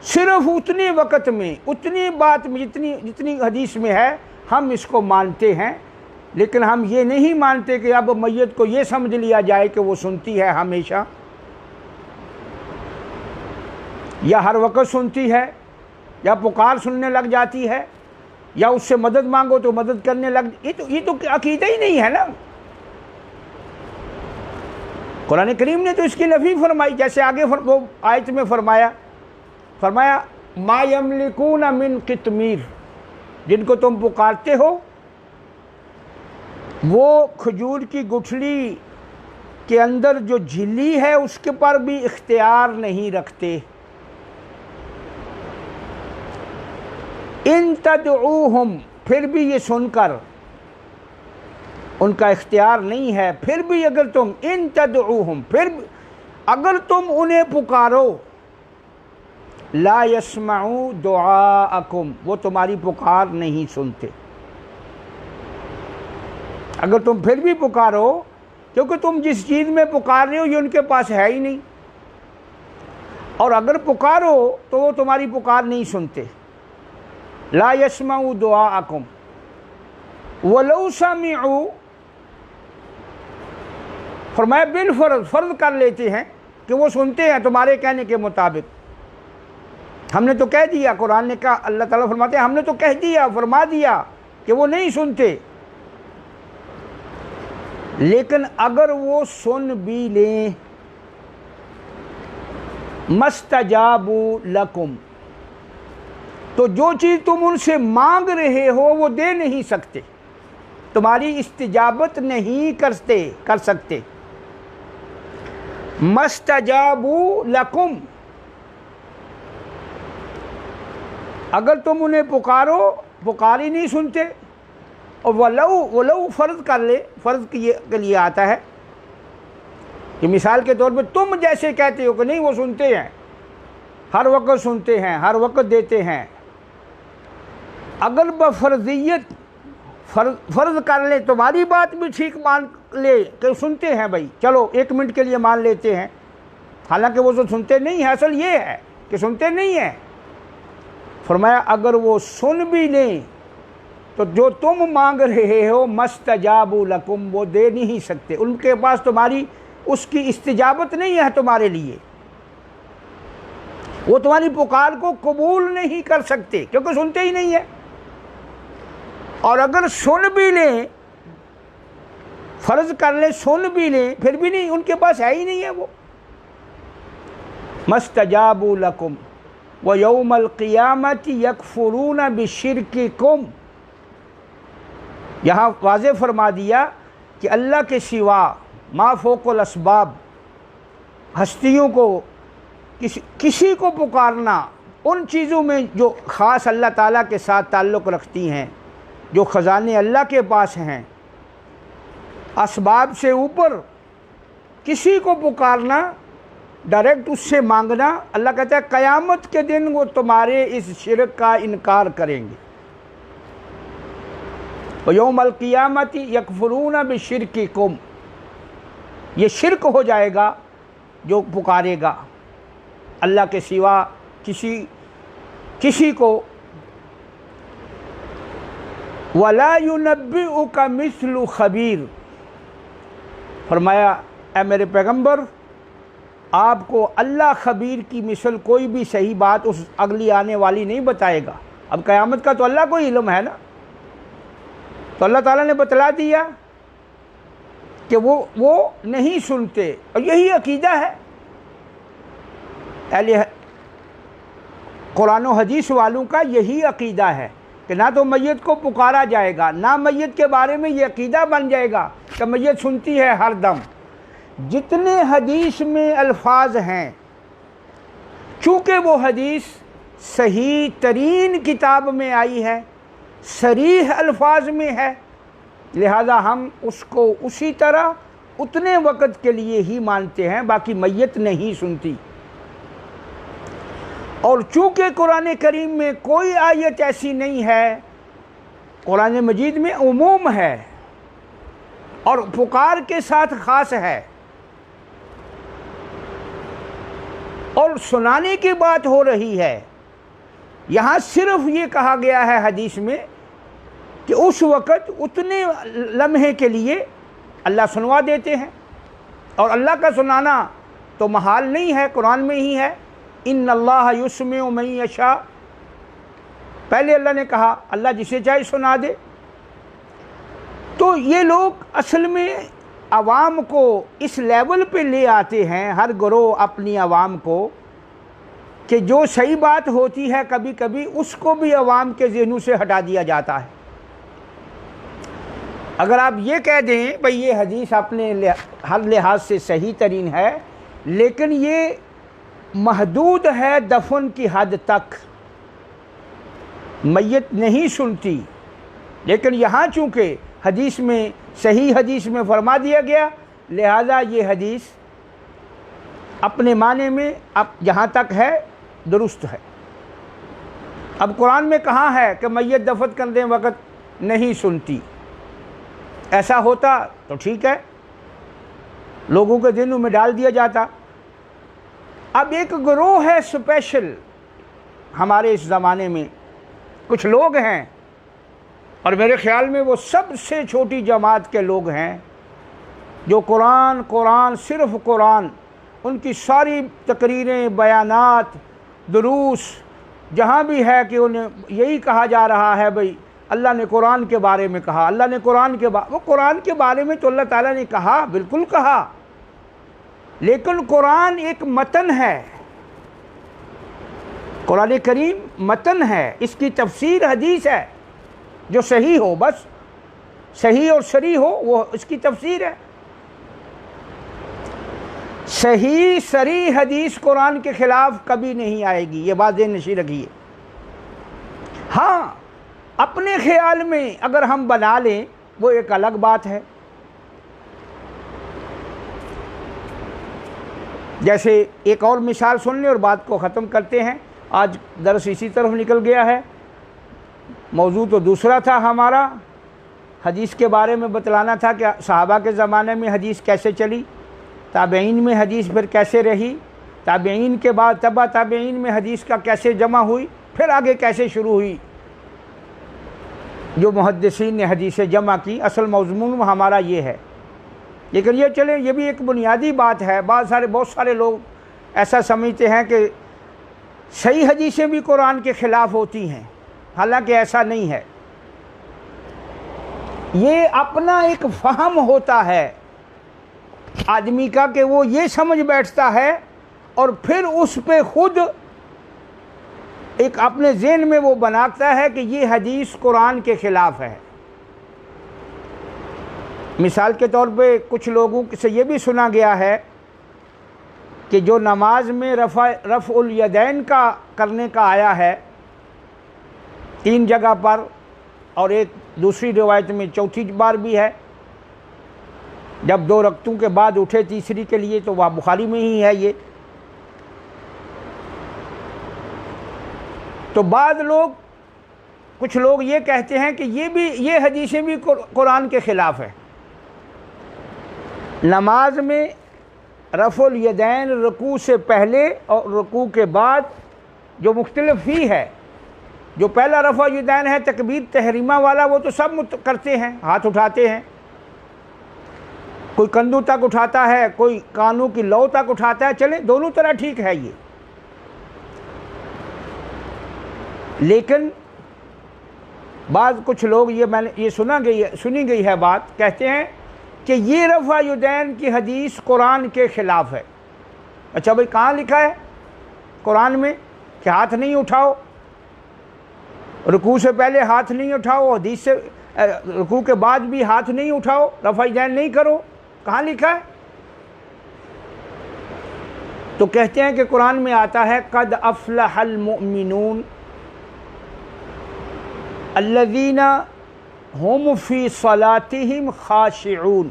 صرف اتنے وقت میں اتنی بات میں جتنی حدیث میں ہے ہم اس کو مانتے ہیں، لیکن ہم یہ نہیں مانتے کہ اب میت کو یہ سمجھ لیا جائے کہ وہ سنتی ہے ہمیشہ یا ہر وقت سنتی ہے یا پکار سننے لگ جاتی ہے یا اس سے مدد مانگو تو مدد کرنے لگ، یہ تو عقیدہ ہی نہیں ہے نا۔ قرآن کریم نے تو اس کی نفی فرمائی، جیسے آگے وہ آیت میں فرمایا ما یملکون من قطمیر، جن کو تم پکارتے ہو وہ کھجور کی گٹھلی کے اندر جو جھلی ہے اس کے پر بھی اختیار نہیں رکھتے۔ ان تدعوہم، پھر بھی یہ سن کر ان کا اختیار نہیں ہے، پھر بھی اگر تم ان تدعوہم، پھر اگر تم انہیں پکارو، لا یسمعوا دعاءکم، وہ تمہاری پکار نہیں سنتے۔ اگر تم پھر بھی پکارو، کیونکہ تم جس چیز میں پکار رہے ہو یہ ان کے پاس ہے ہی نہیں، اور اگر پکارو تو وہ تمہاری پکار نہیں سنتے۔ لا یسمعوا دعاءکم ولو سمعوا، فرمایا بالفرض، فرض کر لیتے ہیں کہ وہ سنتے ہیں تمہارے کہنے کے مطابق، ہم نے تو کہہ دیا، قرآن نے کہا، اللہ تعالیٰ فرماتے ہیں ہم نے تو کہہ دیا، فرما دیا کہ وہ نہیں سنتے، لیکن اگر وہ سن بھی لیں، مستجابوا لکم، تو جو چیز تم ان سے مانگ رہے ہو وہ دے نہیں سکتے، تمہاری استجابت نہیں کر سکتے۔ مستجابوا لکم، اگر تم انہیں پکارو پکار ہی نہیں سنتے، اور ولو فرض کر لے، فرض کے لیے آتا ہے کہ مثال کے طور پہ تم جیسے کہتے ہو کہ نہیں وہ سنتے ہیں، ہر وقت سنتے ہیں، ہر وقت دیتے ہیں، اگر بفرضیت فرض کر لے، تمہاری بات بھی ٹھیک مان لے کہ سنتے ہیں، بھائی چلو ایک منٹ کے لیے مان لیتے ہیں، حالانکہ وہ تو سنتے نہیں ہیں، اصل یہ ہے کہ سنتے نہیں ہیں۔ فرمایا اگر وہ سن بھی لیں تو جو تم مانگ رہے ہو مستجابوا لکم، وہ دے نہیں سکتے، ان کے پاس تمہاری اس کی استجابت نہیں ہے تمہارے لیے، وہ تمہاری پکار کو قبول نہیں کر سکتے کیونکہ سنتے ہی نہیں ہیں، اور اگر سن بھی لیں، فرض کر لیں سن بھی لیں، پھر بھی نہیں، ان کے پاس ہے ہی نہیں ہے وہ۔ مستجابوا لکم وَيَوْمَ الْقِيَامَةِ يَكْفُرُونَ بِشِرْكِكُمْ، یہاں واضح فرما دیا کہ اللہ کے سوا ما فوق الاسباب، ہستیوں کو کسی کو پکارنا ان چیزوں میں جو خاص اللہ تعالیٰ کے ساتھ تعلق رکھتی ہیں، جو خزانے اللہ کے پاس ہیں، اسباب سے اوپر کسی کو پکارنا، ڈائریکٹ اس سے مانگنا، اللہ کہتا ہے قیامت کے دن وہ تمہارے اس شرک کا انکار کریں گے۔ وَيَوْمَ الْقِيَامَةِ يَكْفُرُونَ بِشِرْكِكُمْ، یہ شرک ہو جائے گا جو پکارے گا اللہ کے سوا کسی کو۔ وَلَا يُنَبِّئُكَ مِثْلُ خَبِيرٍ، فرمایا اے میرے پیغمبر آپ کو اللہ خبیر کی مثل کوئی بھی صحیح بات اس اگلی آنے والی نہیں بتائے گا۔ اب قیامت کا تو اللہ کو علم ہے نا، تو اللہ تعالیٰ نے بتلا دیا کہ وہ نہیں سنتے، اور یہی عقیدہ ہے اہل قرآن و حدیث والوں کا، یہی عقیدہ ہے کہ نہ تو میت کو پکارا جائے گا، نہ میت کے بارے میں یہ عقیدہ بن جائے گا کہ میت سنتی ہے ہر دم۔ جتنے حدیث میں الفاظ ہیں، چونکہ وہ حدیث صحیح ترین کتاب میں آئی ہے، صریح الفاظ میں ہے، لہذا ہم اس کو اسی طرح اتنے وقت کے لیے ہی مانتے ہیں، باقی میت نہیں سنتی۔ اور چونکہ قرآن کریم میں کوئی آیت ایسی نہیں ہے، قرآن مجید میں عموم ہے اور پکار کے ساتھ خاص ہے، اور سنانے کی بات ہو رہی ہے، یہاں صرف یہ کہا گیا ہے حدیث میں کہ اس وقت اتنے لمحے کے لیے اللہ سنوا دیتے ہیں، اور اللہ کا سنانا تو محال نہیں ہے، قرآن میں ہی ہے، ان اللہ یسمع من یشاء، پہلے اللہ نے کہا اللہ جسے چاہے سنا دے۔ تو یہ لوگ اصل میں عوام کو اس لیول پہ لے آتے ہیں، ہر گروہ اپنی عوام کو، کہ جو صحیح بات ہوتی ہے کبھی کبھی اس کو بھی عوام کے ذہنوں سے ہٹا دیا جاتا ہے۔ اگر آپ یہ کہہ دیں بھئی یہ حدیث اپنے ہر لحاظ سے صحیح ترین ہے، لیکن یہ محدود ہے دفن کی حد تک، میت نہیں سنتی، لیکن یہاں چونکہ حدیث میں صحیح حدیث میں فرما دیا گیا، لہذا یہ حدیث اپنے معنی میں اب جہاں تک ہے درست ہے۔ اب قرآن میں کہاں ہے کہ میت دفن کرنے وقت نہیں سنتی؟ ایسا ہوتا تو ٹھیک ہے، لوگوں کے دلوں میں ڈال دیا جاتا۔ اب ایک گروہ ہے اسپیشل ہمارے اس زمانے میں، کچھ لوگ ہیں، اور میرے خیال میں وہ سب سے چھوٹی جماعت کے لوگ ہیں، جو قرآن صرف قرآن، ان کی ساری تقریریں، بیانات، دروس جہاں بھی ہے کہ انہیں یہی کہا جا رہا ہے بھئی اللہ نے قرآن کے بارے میں کہا، اللہ نے وہ قرآن کے بارے میں تو اللہ تعالیٰ نے کہا، بالکل کہا، لیکن قرآن ایک متن ہے، قرآن کریم متن ہے، اس کی تفسیر حدیث ہے جو صحیح ہو، بس صحیح اور صریح ہو وہ اس کی تفسیر ہے۔ صحیح صریح حدیث قرآن کے خلاف کبھی نہیں آئے گی، یہ بات ذہن نشین رکھیے۔ ہاں اپنے خیال میں اگر ہم بنا لیں وہ ایک الگ بات ہے، جیسے ایک اور مثال سن لیں اور بات کو ختم کرتے ہیں، آج درس اسی طرف نکل گیا ہے، موضوع تو دوسرا تھا ہمارا، حدیث کے بارے میں بتلانا تھا کہ صحابہ کے زمانے میں حدیث کیسے چلی، تابعین میں حدیث پھر کیسے رہی، تابعین کے بعد تبع تابعین میں حدیث کا کیسے جمع ہوئی، پھر آگے کیسے شروع ہوئی، جو محدثین نے حدیثیں جمع کی، اصل مضمون ہمارا یہ ہے۔ لیکن یہ چلیں، یہ بھی ایک بنیادی بات ہے، بہت سارے لوگ ایسا سمجھتے ہیں کہ صحیح حدیثیں بھی قرآن کے خلاف ہوتی ہیں، حالانکہ ایسا نہیں ہے۔ یہ اپنا ایک فہم ہوتا ہے آدمی کا کہ وہ یہ سمجھ بیٹھتا ہے اور پھر اس پہ خود ایک اپنے ذہن میں وہ بناتا ہے کہ یہ حدیث قرآن کے خلاف ہے۔ مثال کے طور پہ کچھ لوگوں سے یہ بھی سنا گیا ہے کہ جو نماز میں رفع الیدین کا کرنے کا آیا ہے 3 جگہ پر، اور ایک دوسری روایت میں چوتھی بار بھی ہے، جب 2 رکعتوں کے بعد اٹھے تیسری کے لیے، تو وہ بخاری میں ہی ہے یہ۔ تو بعض لوگ، کچھ لوگ یہ کہتے ہیں کہ یہ حدیثیں بھی قرآن کے خلاف ہے۔ نماز میں رفع الیدین رکوع سے پہلے اور رکوع کے بعد جو مختلف ہی ہے، جو پہلا رفع الیدین ہے تکبیر تحریمہ والا، وہ تو سب کرتے ہیں، ہاتھ اٹھاتے ہیں، کوئی کندھوں تک اٹھاتا ہے، کوئی کانوں کی لو تک اٹھاتا ہے، چلیں دونوں طرح ٹھیک ہے یہ۔ لیکن بعض کچھ لوگ، میں نے یہ سنی گئی ہے بات، کہتے ہیں کہ یہ رفع الیدین کی حدیث قرآن کے خلاف ہے۔ اچھا بھائی، کہاں لکھا ہے قرآن میں کہ ہاتھ نہیں اٹھاؤ، رکوع سے پہلے ہاتھ نہیں اٹھاؤ، حدیث سے رکوع کے بعد بھی ہاتھ نہیں اٹھاؤ، رفع الیدین نہیں کرو؟ کہاں لکھا ہے؟ تو کہتے ہیں کہ قرآن میں آتا ہے قد افلح المؤمنون الذین ہم فی صلاتہم خاشعون۔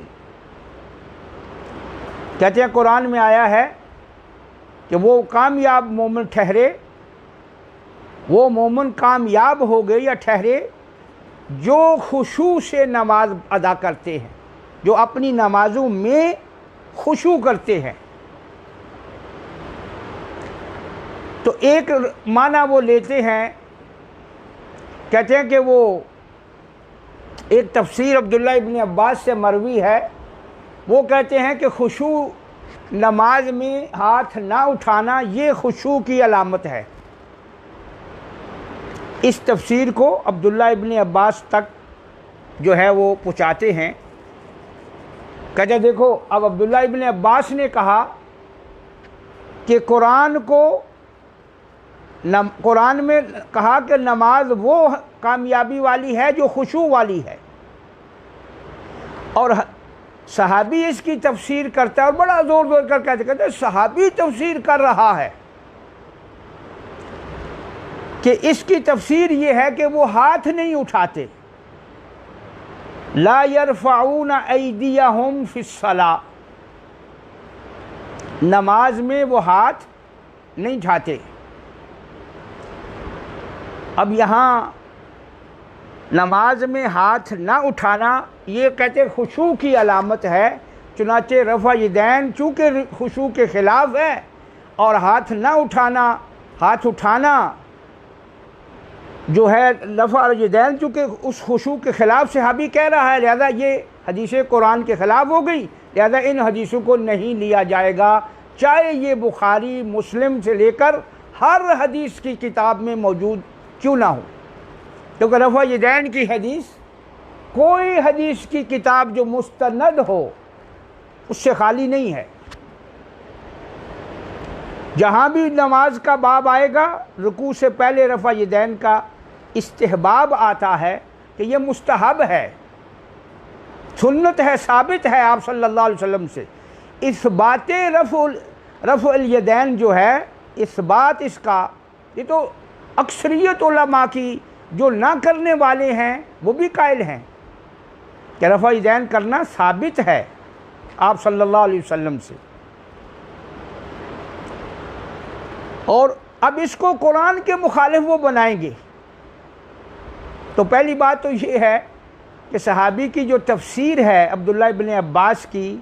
کہتے ہیں قرآن میں آیا ہے کہ وہ کامیاب مومن ٹھہرے، وہ مومن کامیاب ہو گئے یا ٹھہرے جو خشوع سے نماز ادا کرتے ہیں، جو اپنی نمازوں میں خشوع کرتے ہیں۔ تو ایک معنی وہ لیتے ہیں، کہتے ہیں کہ وہ ایک تفسیر عبداللہ ابن عباس سے مروی ہے، وہ کہتے ہیں کہ خشوع نماز میں ہاتھ نہ اٹھانا یہ خشوع کی علامت ہے۔ اس تفسیر کو عبداللہ ابن عباس تک جو ہے وہ پہنچاتے ہیں۔ کہتے دیکھو، اب عبداللہ ابن عباس نے کہا کہ قرآن میں کہا کہ نماز وہ کامیابی والی ہے جو خشوع والی ہے، اور صحابی اس کی تفسیر کرتا ہے، اور بڑا زور کر کہتے ہیں صحابی تفسیر کر رہا ہے کہ اس کی تفسیر یہ ہے کہ وہ ہاتھ نہیں اٹھاتے، لا يرفعون ایدیہم فی الصلاۃ، نماز میں وہ ہاتھ نہیں اٹھاتے۔ اب یہاں نماز میں ہاتھ نہ اٹھانا یہ کہتے خشوع کی علامت ہے، چنانچہ رفع الیدین چونکہ خشوع کے خلاف ہے، اور ہاتھ نہ اٹھانا، ہاتھ اٹھانا جو ہے رفع الیدین چونکہ اس خشوع کے خلاف صحابی کہہ رہا ہے، لہذا یہ حدیث قرآن کے خلاف ہو گئی، لہذا ان حدیثوں کو نہیں لیا جائے گا، چاہے یہ بخاری مسلم سے لے کر ہر حدیث کی کتاب میں موجود کیوں نہ ہو، کیونکہ رفع الیدین کی حدیث کوئی حدیث کی کتاب جو مستند ہو اس سے خالی نہیں ہے۔ جہاں بھی نماز کا باب آئے گا، رکوع سے پہلے رفع الیدین کا استحباب آتا ہے کہ یہ مستحب ہے، سنت ہے، ثابت ہے آپ صلی اللہ علیہ وسلم سے۔ اس بات رفع الیدین جو ہے، اس بات اس کا، یہ تو اکثریت علماء کی جو نہ کرنے والے ہیں وہ بھی قائل ہیں کہ رفع الیدین کرنا ثابت ہے آپ صلی اللہ علیہ وسلم سے۔ اور اب اس کو قرآن کے مخالف وہ بنائیں گے، تو پہلی بات تو یہ ہے کہ صحابی کی جو تفسیر ہے عبداللہ ابن عباس کی،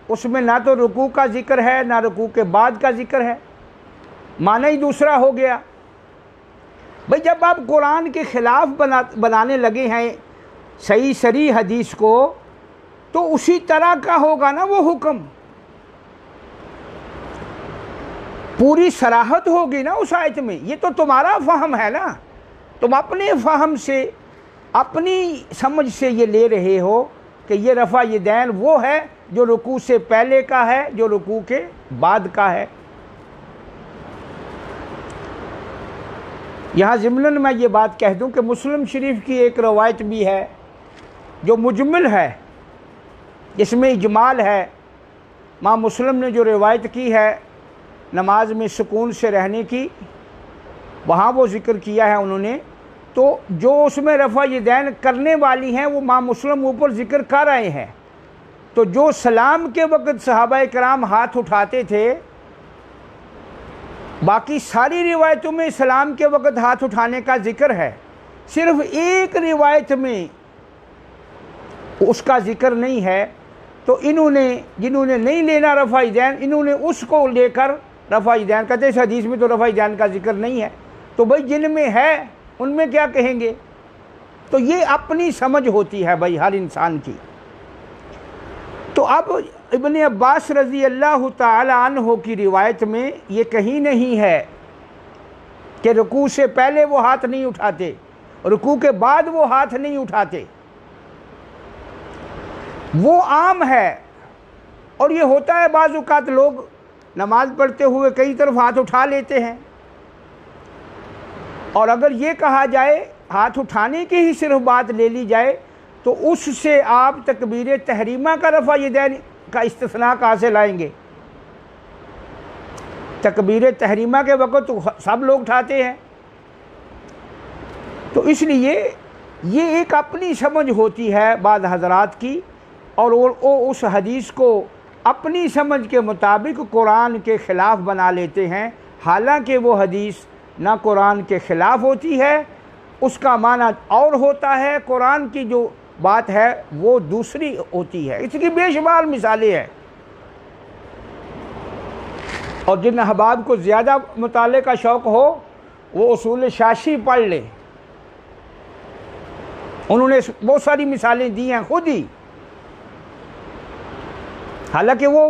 اس میں نہ تو رکوع کا ذکر ہے نہ رکوع کے بعد کا ذکر ہے، معنی ہی دوسرا ہو گیا۔ بھئی جب آپ قرآن کے خلاف بنانے لگے ہیں صحیح صریح حدیث کو، تو اسی طرح کا ہوگا نا وہ حکم، پوری صراحت ہوگی نا اس آیت میں۔ یہ تو تمہارا فہم ہے نا، تم اپنے فہم سے، اپنی سمجھ سے یہ لے رہے ہو کہ یہ رفع الیدین وہ ہے جو رکوع سے پہلے کا ہے، جو رکوع کے بعد کا ہے۔ یہاں ضمناً میں یہ بات کہہ دوں کہ مسلم شریف کی ایک روایت بھی ہے جو مجمل ہے، جس میں اجمال ہے۔ امام مسلم نے جو روایت کی ہے نماز میں سکون سے رہنے کی، وہاں وہ ذکر کیا ہے انہوں نے۔ تو جو اس میں رفع یدین کرنے والی ہیں وہ امام مسلم اوپر ذکر کر رہے ہیں۔ تو جو سلام کے وقت صحابہ کرام ہاتھ اٹھاتے تھے، باقی ساری روایتوں میں سلام کے وقت ہاتھ اٹھانے کا ذکر ہے، صرف ایک روایت میں اس کا ذکر نہیں ہے۔ تو انہوں نے جنہوں نے نہیں لینا رفع یدین، انہوں نے اس کو لے کر رفع یدین کہتے ہیں، اس حدیث میں تو رفع یدین کا ذکر نہیں ہے، تو بھائی جن میں ہے ان میں کیا کہیں گے؟ تو یہ اپنی سمجھ ہوتی ہے بھائی ہر انسان کی۔ تو اب ابن عباس رضی اللہ تعالی عنہ کی روایت میں یہ کہیں نہیں ہے کہ رکوع سے پہلے وہ ہاتھ نہیں اٹھاتے، رکوع کے بعد وہ ہاتھ نہیں اٹھاتے، وہ عام ہے۔ اور یہ ہوتا ہے بعض اوقات لوگ نماز پڑھتے ہوئے کئی طرف ہاتھ اٹھا لیتے ہیں، اور اگر یہ کہا جائے ہاتھ اٹھانے کی ہی صرف بات لے لی جائے تو اس سے آپ تکبیر تحریمہ کا رفع یدین کا استثناء کہاں سے لائیں گے؟ تکبیر تحریمہ کے وقت تو سب لوگ اٹھاتے ہیں۔ تو اس لیے یہ ایک اپنی سمجھ ہوتی ہے بعض حضرات کی، اور وہ اس حدیث کو اپنی سمجھ کے مطابق قرآن کے خلاف بنا لیتے ہیں، حالانکہ وہ حدیث نہ قرآن کے خلاف ہوتی ہے، اس کا معنی اور ہوتا ہے، قرآن کی جو بات ہے وہ دوسری ہوتی ہے۔ اس کی بے شمار مثالیں ہیں، اور جن احباب کو زیادہ مطالعے کا شوق ہو وہ اصول شاشی پڑھ لے، انہوں نے بہت ساری مثالیں دی ہیں خود ہی، حالانکہ وہ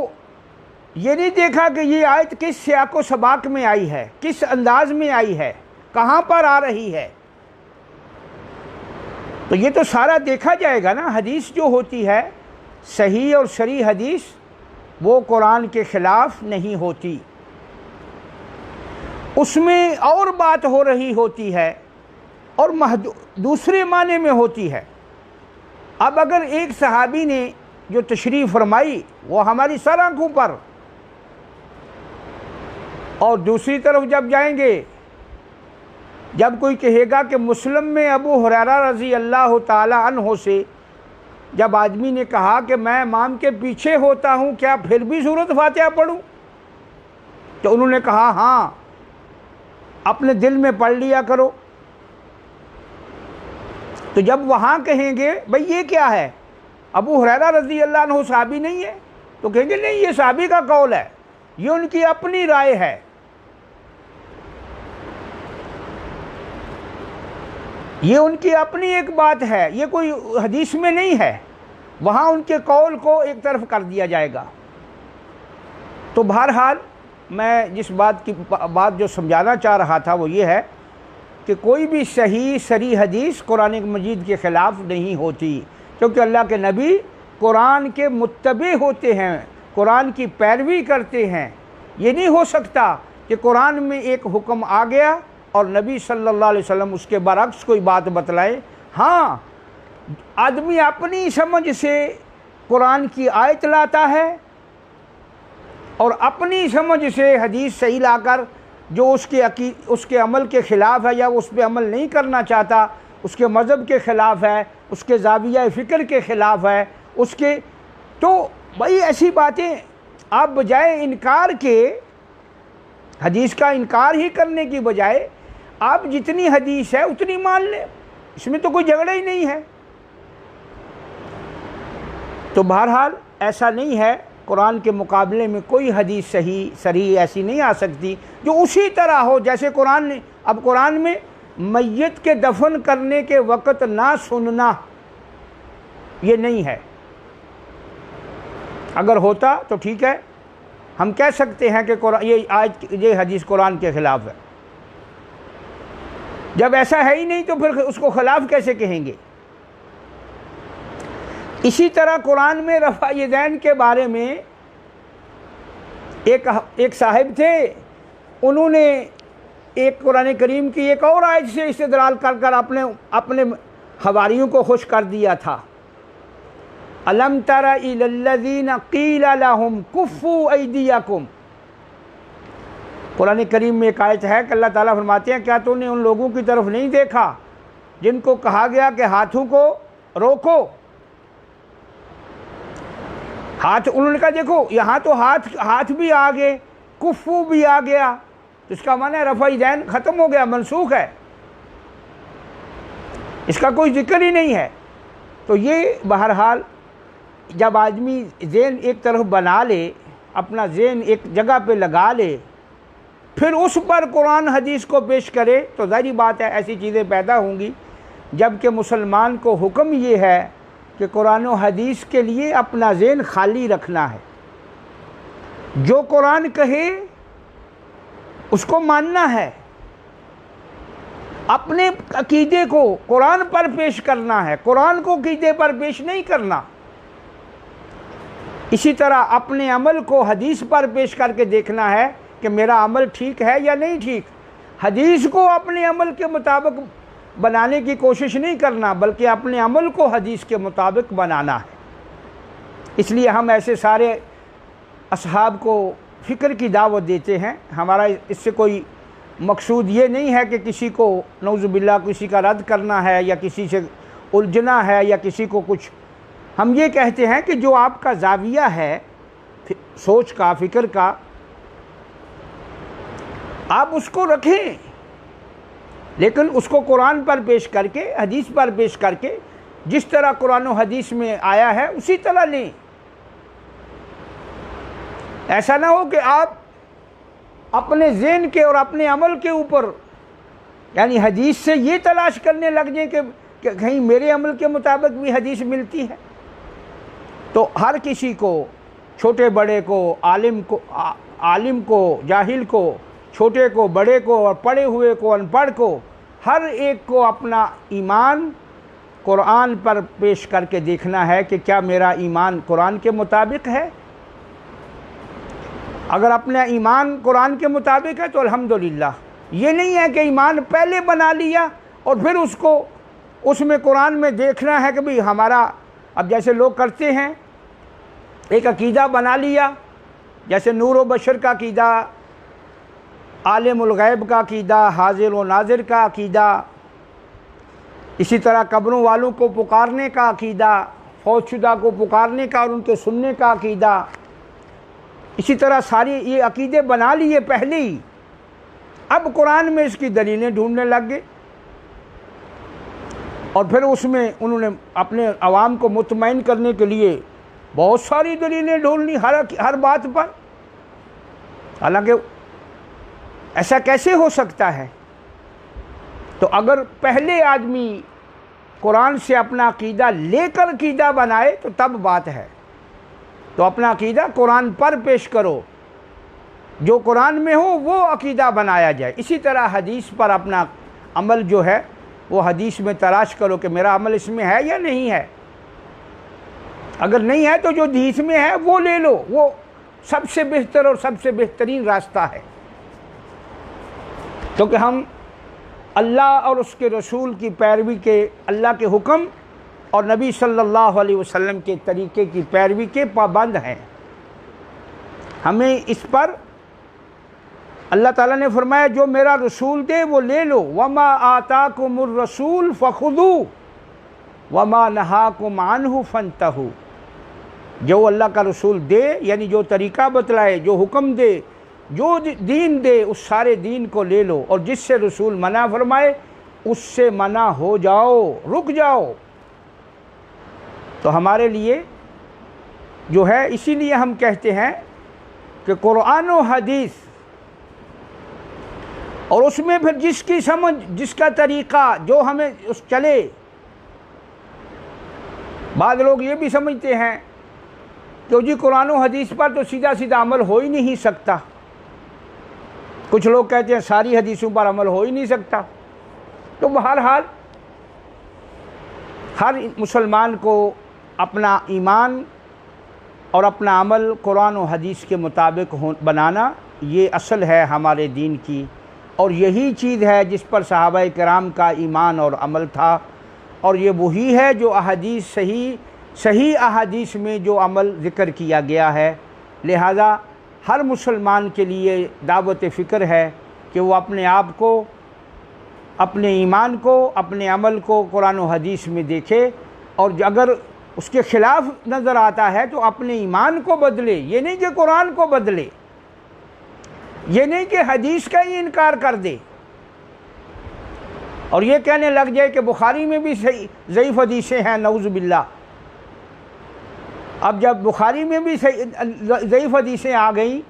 یہ نہیں دیکھا کہ یہ آیت کس سیاق و سباق میں آئی ہے، کس انداز میں آئی ہے، کہاں پر آ رہی ہے۔ تو یہ تو سارا دیکھا جائے گا نا۔ حدیث جو ہوتی ہے صحیح اور صریح حدیث، وہ قرآن کے خلاف نہیں ہوتی، اس میں اور بات ہو رہی ہوتی ہے اور دوسرے معنی میں ہوتی ہے۔ اب اگر ایک صحابی نے جو تشریف فرمائی وہ ہماری سر آنکھوں پر، اور دوسری طرف جب جائیں گے، جب کوئی کہے گا کہ مسلم میں ابو ہریرہ رضی اللہ تعالی عنہ سے جب آدمی نے کہا کہ میں امام کے پیچھے ہوتا ہوں، کیا پھر بھی سورۃ فاتحہ پڑھوں؟ تو انہوں نے کہا ہاں، اپنے دل میں پڑھ لیا کرو۔ تو جب وہاں کہیں گے بھئی یہ کیا ہے، ابو ہریرہ رضی اللہ عنہ صحابی نہیں ہے، تو کہیں گے نہیں، یہ صحابی کا قول ہے، یہ ان کی اپنی رائے ہے، یہ ان کی اپنی ایک بات ہے، یہ کوئی حدیث میں نہیں ہے، وہاں ان کے قول کو ایک طرف کر دیا جائے گا۔ تو بہرحال میں جس بات جو سمجھانا چاہ رہا تھا وہ یہ ہے کہ کوئی بھی صحیح صریح حدیث قرآن مجید کے خلاف نہیں ہوتی، کیونکہ اللہ کے نبی قرآن کے متبع ہوتے ہیں، قرآن کی پیروی کرتے ہیں۔ یہ نہیں ہو سکتا کہ قرآن میں ایک حکم آ گیا اور نبی صلی اللہ علیہ وسلم اس کے برعکس کوئی بات بتلائے۔ ہاں، آدمی اپنی سمجھ سے قرآن کی آیت لاتا ہے اور اپنی سمجھ سے حدیث صحیح لا کر جو اس کے عمل کے خلاف ہے، یا اس پہ عمل نہیں کرنا چاہتا، اس کے مذہب کے خلاف ہے، اس کے زاویہ فکر کے خلاف ہے، تو بھائی ایسی باتیں آپ بجائے انکار کے، حدیث کا انکار ہی کرنے کی بجائے آپ جتنی حدیث ہے اتنی مان لیں، اس میں تو کوئی جھگڑا ہی نہیں ہے۔ تو بہرحال ایسا نہیں ہے، قرآن کے مقابلے میں کوئی حدیث صحیح صریح ایسی نہیں آ سکتی جو اسی طرح ہو جیسے قرآن میں میت کے دفن کرنے کے وقت نہ سننا یہ نہیں ہے۔ اگر ہوتا تو ٹھیک ہے، ہم کہہ سکتے ہیں کہ یہ حدیث قرآن کے خلاف ہے۔ جب ایسا ہے ہی نہیں تو پھر اس کو خلاف کیسے کہیں گے؟ اسی طرح قرآن میں رفع یدین کے بارے میں ایک صاحب تھے، انہوں نے ایک قرآن کریم کی ایک اور آیت سے استدلال کر اپنے حواریوں کو خوش کر دیا تھا۔ الم تر الی الذین قیل لهم کفوا ایدیکم، قرآن کریم میں ایک آیت ہے کہ اللہ تعالیٰ فرماتے ہیں کیا تو نے ان لوگوں کی طرف نہیں دیکھا جن کو کہا گیا کہ ہاتھوں کو روکو؟ ہاتھ انہوں نے کہا دیکھو یہاں تو ہاتھ بھی آ گئے، کفو بھی آ گیا، تو اس کا معنی ہے رفع دین ختم ہو گیا، منسوخ ہے، اس کا کوئی ذکر ہی نہیں ہے۔ تو یہ بہرحال جب آدمی ذہن ایک طرف بنا لے، اپنا ذہن ایک جگہ پہ لگا لے، پھر اس پر قرآن حدیث کو پیش کرے تو ظاہری بات ہے ایسی چیزیں پیدا ہوں گی۔ جبکہ مسلمان کو حکم یہ ہے کہ قرآن و حدیث کے لیے اپنا ذہن خالی رکھنا ہے، جو قرآن کہے اس کو ماننا ہے، اپنے عقیدے کو قرآن پر پیش کرنا ہے، قرآن کو عقیدے پر پیش نہیں کرنا۔ اسی طرح اپنے عمل کو حدیث پر پیش کر کے دیکھنا ہے کہ میرا عمل ٹھیک ہے یا نہیں ٹھیک۔ حدیث کو اپنے عمل کے مطابق بنانے کی کوشش نہیں کرنا، بلکہ اپنے عمل کو حدیث کے مطابق بنانا ہے۔ اس لیے ہم ایسے سارے اصحاب کو فکر کی دعوت دیتے ہیں۔ ہمارا اس سے کوئی مقصود یہ نہیں ہے کہ کسی کو نعوذ باللہ کسی کا رد کرنا ہے یا کسی سے الجھنا ہے یا کسی کو کچھ۔ ہم یہ کہتے ہیں کہ جو آپ کا زاویہ ہے سوچ کا، فکر کا، آپ اس کو رکھیں، لیکن اس کو قرآن پر پیش کر کے، حدیث پر پیش کر کے، جس طرح قرآن و حدیث میں آیا ہے اسی طرح لیں۔ ایسا نہ ہو کہ آپ اپنے ذہن کے اور اپنے عمل کے اوپر یعنی حدیث سے یہ تلاش کرنے لگ جائیں کہ کہیں میرے عمل کے مطابق بھی حدیث ملتی ہے۔ تو ہر کسی کو، چھوٹے بڑے کو، عالم کو، جاہل کو، چھوٹے کو، بڑے کو، اور پڑھے ہوئے کو، ان پڑھ کو، ہر ایک کو اپنا ایمان قرآن پر پیش کر کے دیکھنا ہے کہ کیا میرا ایمان قرآن کے مطابق ہے۔ اگر اپنا ایمان قرآن کے مطابق ہے تو الحمدللہ۔ یہ نہیں ہے کہ ایمان پہلے بنا لیا اور پھر اس میں قرآن میں دیکھنا ہے کہ بھئی ہمارا، اب جیسے لوگ کرتے ہیں ایک عقیدہ بنا لیا، جیسے نور و بشر کا عقیدہ، عالم الغیب کا عقیدہ، حاضر و ناظر کا عقیدہ، اسی طرح قبروں والوں کو پکارنے کا عقیدہ، فوت شدہ کو پکارنے کا اور ان کے سننے کا عقیدہ، اسی طرح ساری یہ عقیدے بنا لیے پہلے ہی۔ اب قرآن میں اس کی دلیلیں ڈھونڈنے لگ گئے اور پھر اس میں انہوں نے اپنے عوام کو مطمئن کرنے کے لیے بہت ساری دلیلیں ڈھونڈ لی ہر بات پر۔ حالانکہ ایسا کیسے ہو سکتا ہے؟ تو اگر پہلے آدمی قرآن سے اپنا عقیدہ لے کر عقیدہ بنائے تو تب بات ہے۔ تو اپنا عقیدہ قرآن پر پیش کرو، جو قرآن میں ہو وہ عقیدہ بنایا جائے۔ اسی طرح حدیث پر اپنا عمل جو ہے وہ حدیث میں تلاش کرو کہ میرا عمل اس میں ہے یا نہیں ہے۔ اگر نہیں ہے تو جو حدیث میں ہے وہ لے لو، وہ سب سے بہتر اور سب سے بہترین راستہ ہے، کیونکہ ہم اللہ اور اس کے رسول کی پیروی کے، اللہ کے حکم اور نبی صلی اللہ علیہ وسلم کے طریقے کی پیروی کے پابند ہیں۔ ہمیں اس پر اللہ تعالیٰ نے فرمایا جو میرا رسول دے وہ لے لو، وما آتاکم الرسول فخذوہ وما نہاکم عنہ فانتہوا۔ جو اللہ کا رسول دے یعنی جو طریقہ بتلائے، جو حکم دے، جو دین دے، اس سارے دین کو لے لو، اور جس سے رسول منع فرمائے اس سے منع ہو جاؤ، رک جاؤ۔ تو ہمارے لیے جو ہے، اسی لیے ہم کہتے ہیں کہ قرآن و حدیث، اور اس میں پھر جس کی سمجھ، جس کا طریقہ جو ہمیں اس چلے۔ بعض لوگ یہ بھی سمجھتے ہیں کہ جی قرآن و حدیث پر تو سیدھا سیدھا عمل ہو ہی نہیں سکتا۔ کچھ لوگ کہتے ہیں ساری حدیثوں پر عمل ہو ہی نہیں سکتا۔ تو بہرحال ہر مسلمان کو اپنا ایمان اور اپنا عمل قرآن و حدیث کے مطابق بنانا، یہ اصل ہے ہمارے دین کی، اور یہی چیز ہے جس پر صحابہ کرام کا ایمان اور عمل تھا، اور یہ وہی ہے جو احادیث صحیح احادیث میں جو عمل ذکر کیا گیا ہے۔ لہذا ہر مسلمان کے لیے دعوت فکر ہے کہ وہ اپنے آپ کو، اپنے ایمان کو، اپنے عمل کو قرآن و حدیث میں دیکھے، اور اگر اس کے خلاف نظر آتا ہے تو اپنے ایمان کو بدلے۔ یہ نہیں کہ قرآن کو بدلے، یہ نہیں کہ حدیث کا ہی انکار کر دے اور یہ کہنے لگ جائے کہ بخاری میں بھی ضعیف حدیثیں ہیں، نعوذ باللہ۔ اب جب بخاری میں بھی ضعیف حدیثیں آ گئیں،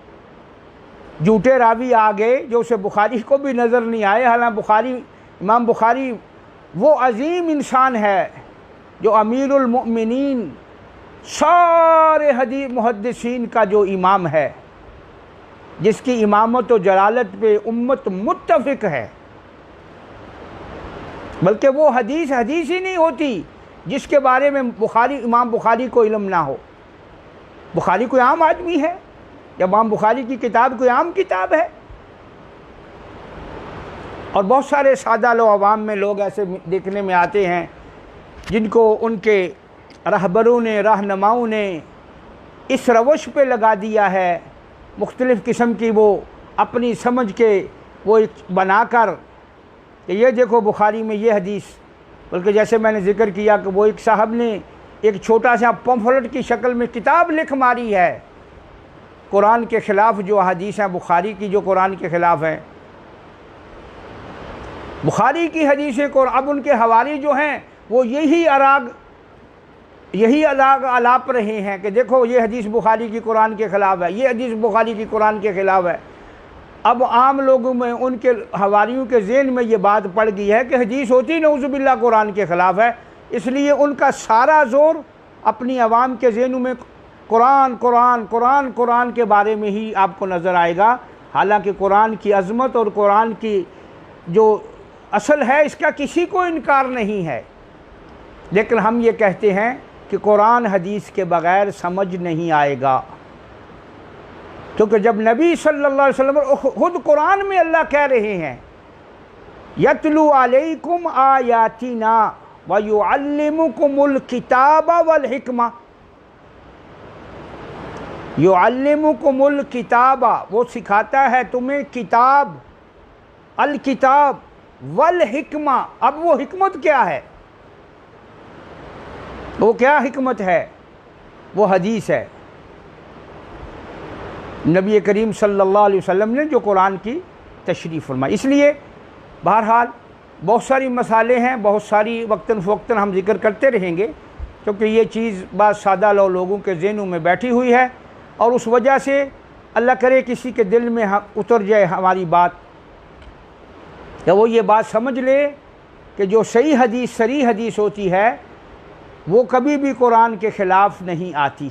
جھوٹے راوی آ گئے جو اسے بخاری کو بھی نظر نہیں آئے، حالانکہ امام بخاری وہ عظیم انسان ہے جو امیر المؤمنین، سارے حدیث محدثین کا جو امام ہے، جس کی امامت و جلالت پہ امت متفق ہے، بلکہ وہ حدیث ہی نہیں ہوتی جس کے بارے میں امام بخاری کو علم نہ ہو۔ بخاری کوئی عام آدمی ہے؟ یا امام بخاری کی کتاب کوئی عام کتاب ہے؟ اور بہت سارے سادہ لو عوام میں لوگ ایسے دیکھنے میں آتے ہیں جن کو ان کے رہبروں نے، رہنماؤں نے اس روش پہ لگا دیا ہے، مختلف قسم کی وہ اپنی سمجھ کے وہ بنا کر کہ یہ دیکھو بخاری میں یہ حدیث، بلکہ جیسے میں نے ذکر کیا کہ وہ ایک صاحب نے ایک چھوٹا سا پمفلٹ کی شکل میں کتاب لکھ ماری ہے قرآن کے خلاف، جو حدیث ہیں بخاری کی جو قرآن کے خلاف ہیں، بخاری کی حدیثیں کو اب ان کے حوالی جو ہیں وہ یہی الاپ رہے ہیں کہ دیکھو یہ حدیث بخاری کی قرآن کے خلاف ہے، یہ حدیث بخاری کی قرآن کے خلاف ہے۔ اب عام لوگوں میں، ان کے حواریوں کے ذہن میں یہ بات پڑ گئی ہے کہ حدیث ہوتی نعوذ باللہ قرآن کے خلاف ہے، اس لیے ان کا سارا زور اپنی عوام کے ذہنوں میں قرآن کے بارے میں ہی آپ کو نظر آئے گا، حالانکہ قرآن کی عظمت اور قرآن کی جو اصل ہے اس کا کسی کو انکار نہیں ہے، لیکن ہم یہ کہتے ہیں کہ قرآن حدیث کے بغیر سمجھ نہیں آئے گا، کیونکہ جب نبی صلی اللہ علیہ وسلم خود قرآن میں اللہ کہہ رہے ہیں یتلو علیکم آیاتنا ویعلمکم الکتاب والحکمہ، یعلمکم الکتاب، وہ سکھاتا ہے تمہیں کتاب، الکتاب والحکمہ۔ اب وہ حکمت کیا ہے؟ وہ کیا حکمت ہے؟ وہ حدیث ہے، نبی کریم صلی اللہ علیہ وسلم نے جو قرآن کی تشریح فرمائی۔ اس لیے بہرحال بہت ساری مسائل ہیں، بہت ساری وقتاً فوقتاً ہم ذکر کرتے رہیں گے، کیونکہ یہ چیز بعض سادہ لوگوں کے ذہنوں میں بیٹھی ہوئی ہے، اور اس وجہ سے اللہ کرے کسی کے دل میں اتر جائے ہماری بات، یا وہ یہ بات سمجھ لے کہ جو صحیح حدیث ہوتی ہے وہ کبھی بھی قرآن کے خلاف نہیں آتی،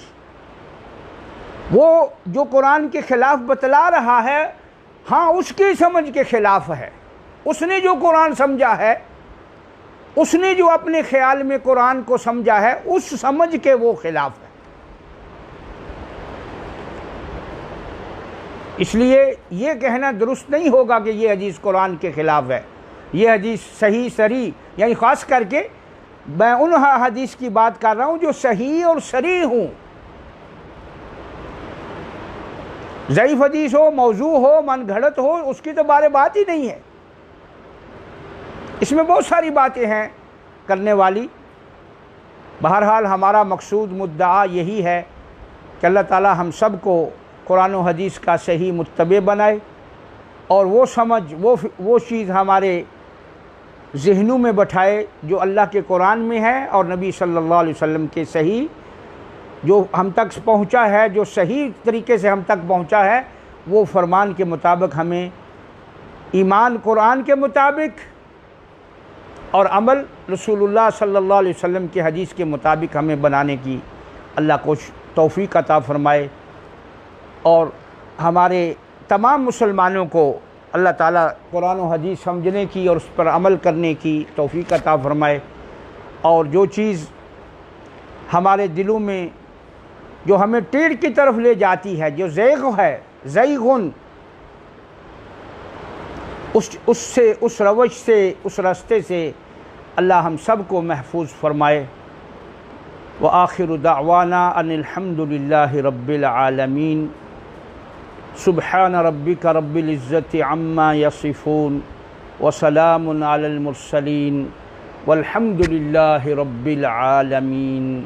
وہ جو قرآن کے خلاف بتلا رہا ہے ہاں اس کی سمجھ کے خلاف ہے، اس نے جو قرآن سمجھا ہے، اس نے جو اپنے خیال میں قرآن کو سمجھا ہے، اس سمجھ کے وہ خلاف ہے۔ اس لیے یہ کہنا درست نہیں ہوگا کہ یہ حدیث قرآن کے خلاف ہے، یہ حدیث صحیح صریح، یعنی خاص کر کے میں ان حدیث کی بات کر رہا ہوں جو صحیح اور صریح ہوں، ضعیف حدیث ہو، موضوع ہو، من گھڑت ہو، اس کی تو بات ہی نہیں ہے۔ اس میں بہت ساری باتیں ہیں کرنے والی۔ بہرحال ہمارا مقصود مدعا یہی ہے کہ اللہ تعالی ہم سب کو قرآن و حدیث کا صحیح متبع بنائے، اور وہ سمجھ وہ چیز ہمارے ذہنوں میں بٹھائے جو اللہ کے قرآن میں ہے اور نبی صلی اللہ علیہ وسلم کے صحیح جو ہم تک پہنچا ہے، جو صحیح طریقے سے ہم تک پہنچا ہے، وہ فرمان کے مطابق ہمیں ایمان قرآن کے مطابق اور عمل رسول اللہ صلی اللہ علیہ وسلم کے حدیث کے مطابق ہمیں بنانے کی اللہ کو توفیق عطا فرمائے، اور ہمارے تمام مسلمانوں کو اللہ تعالیٰ قرآن و حدیث سمجھنے کی اور اس پر عمل کرنے کی توفیق عطا فرمائے، اور جو چیز ہمارے دلوں میں جو ہمیں ٹیڑھ کی طرف لے جاتی ہے، جو زیغ ہے، زیغن، اس روش سے، اس راستے سے اللہ ہم سب کو محفوظ فرمائے۔ وآخر دعوانا ان الحمد للہ رب العالمین۔ سبحان ربک رب العزت عما یصفون وسلام علی المرسلین والحمد للہ رب العالمین.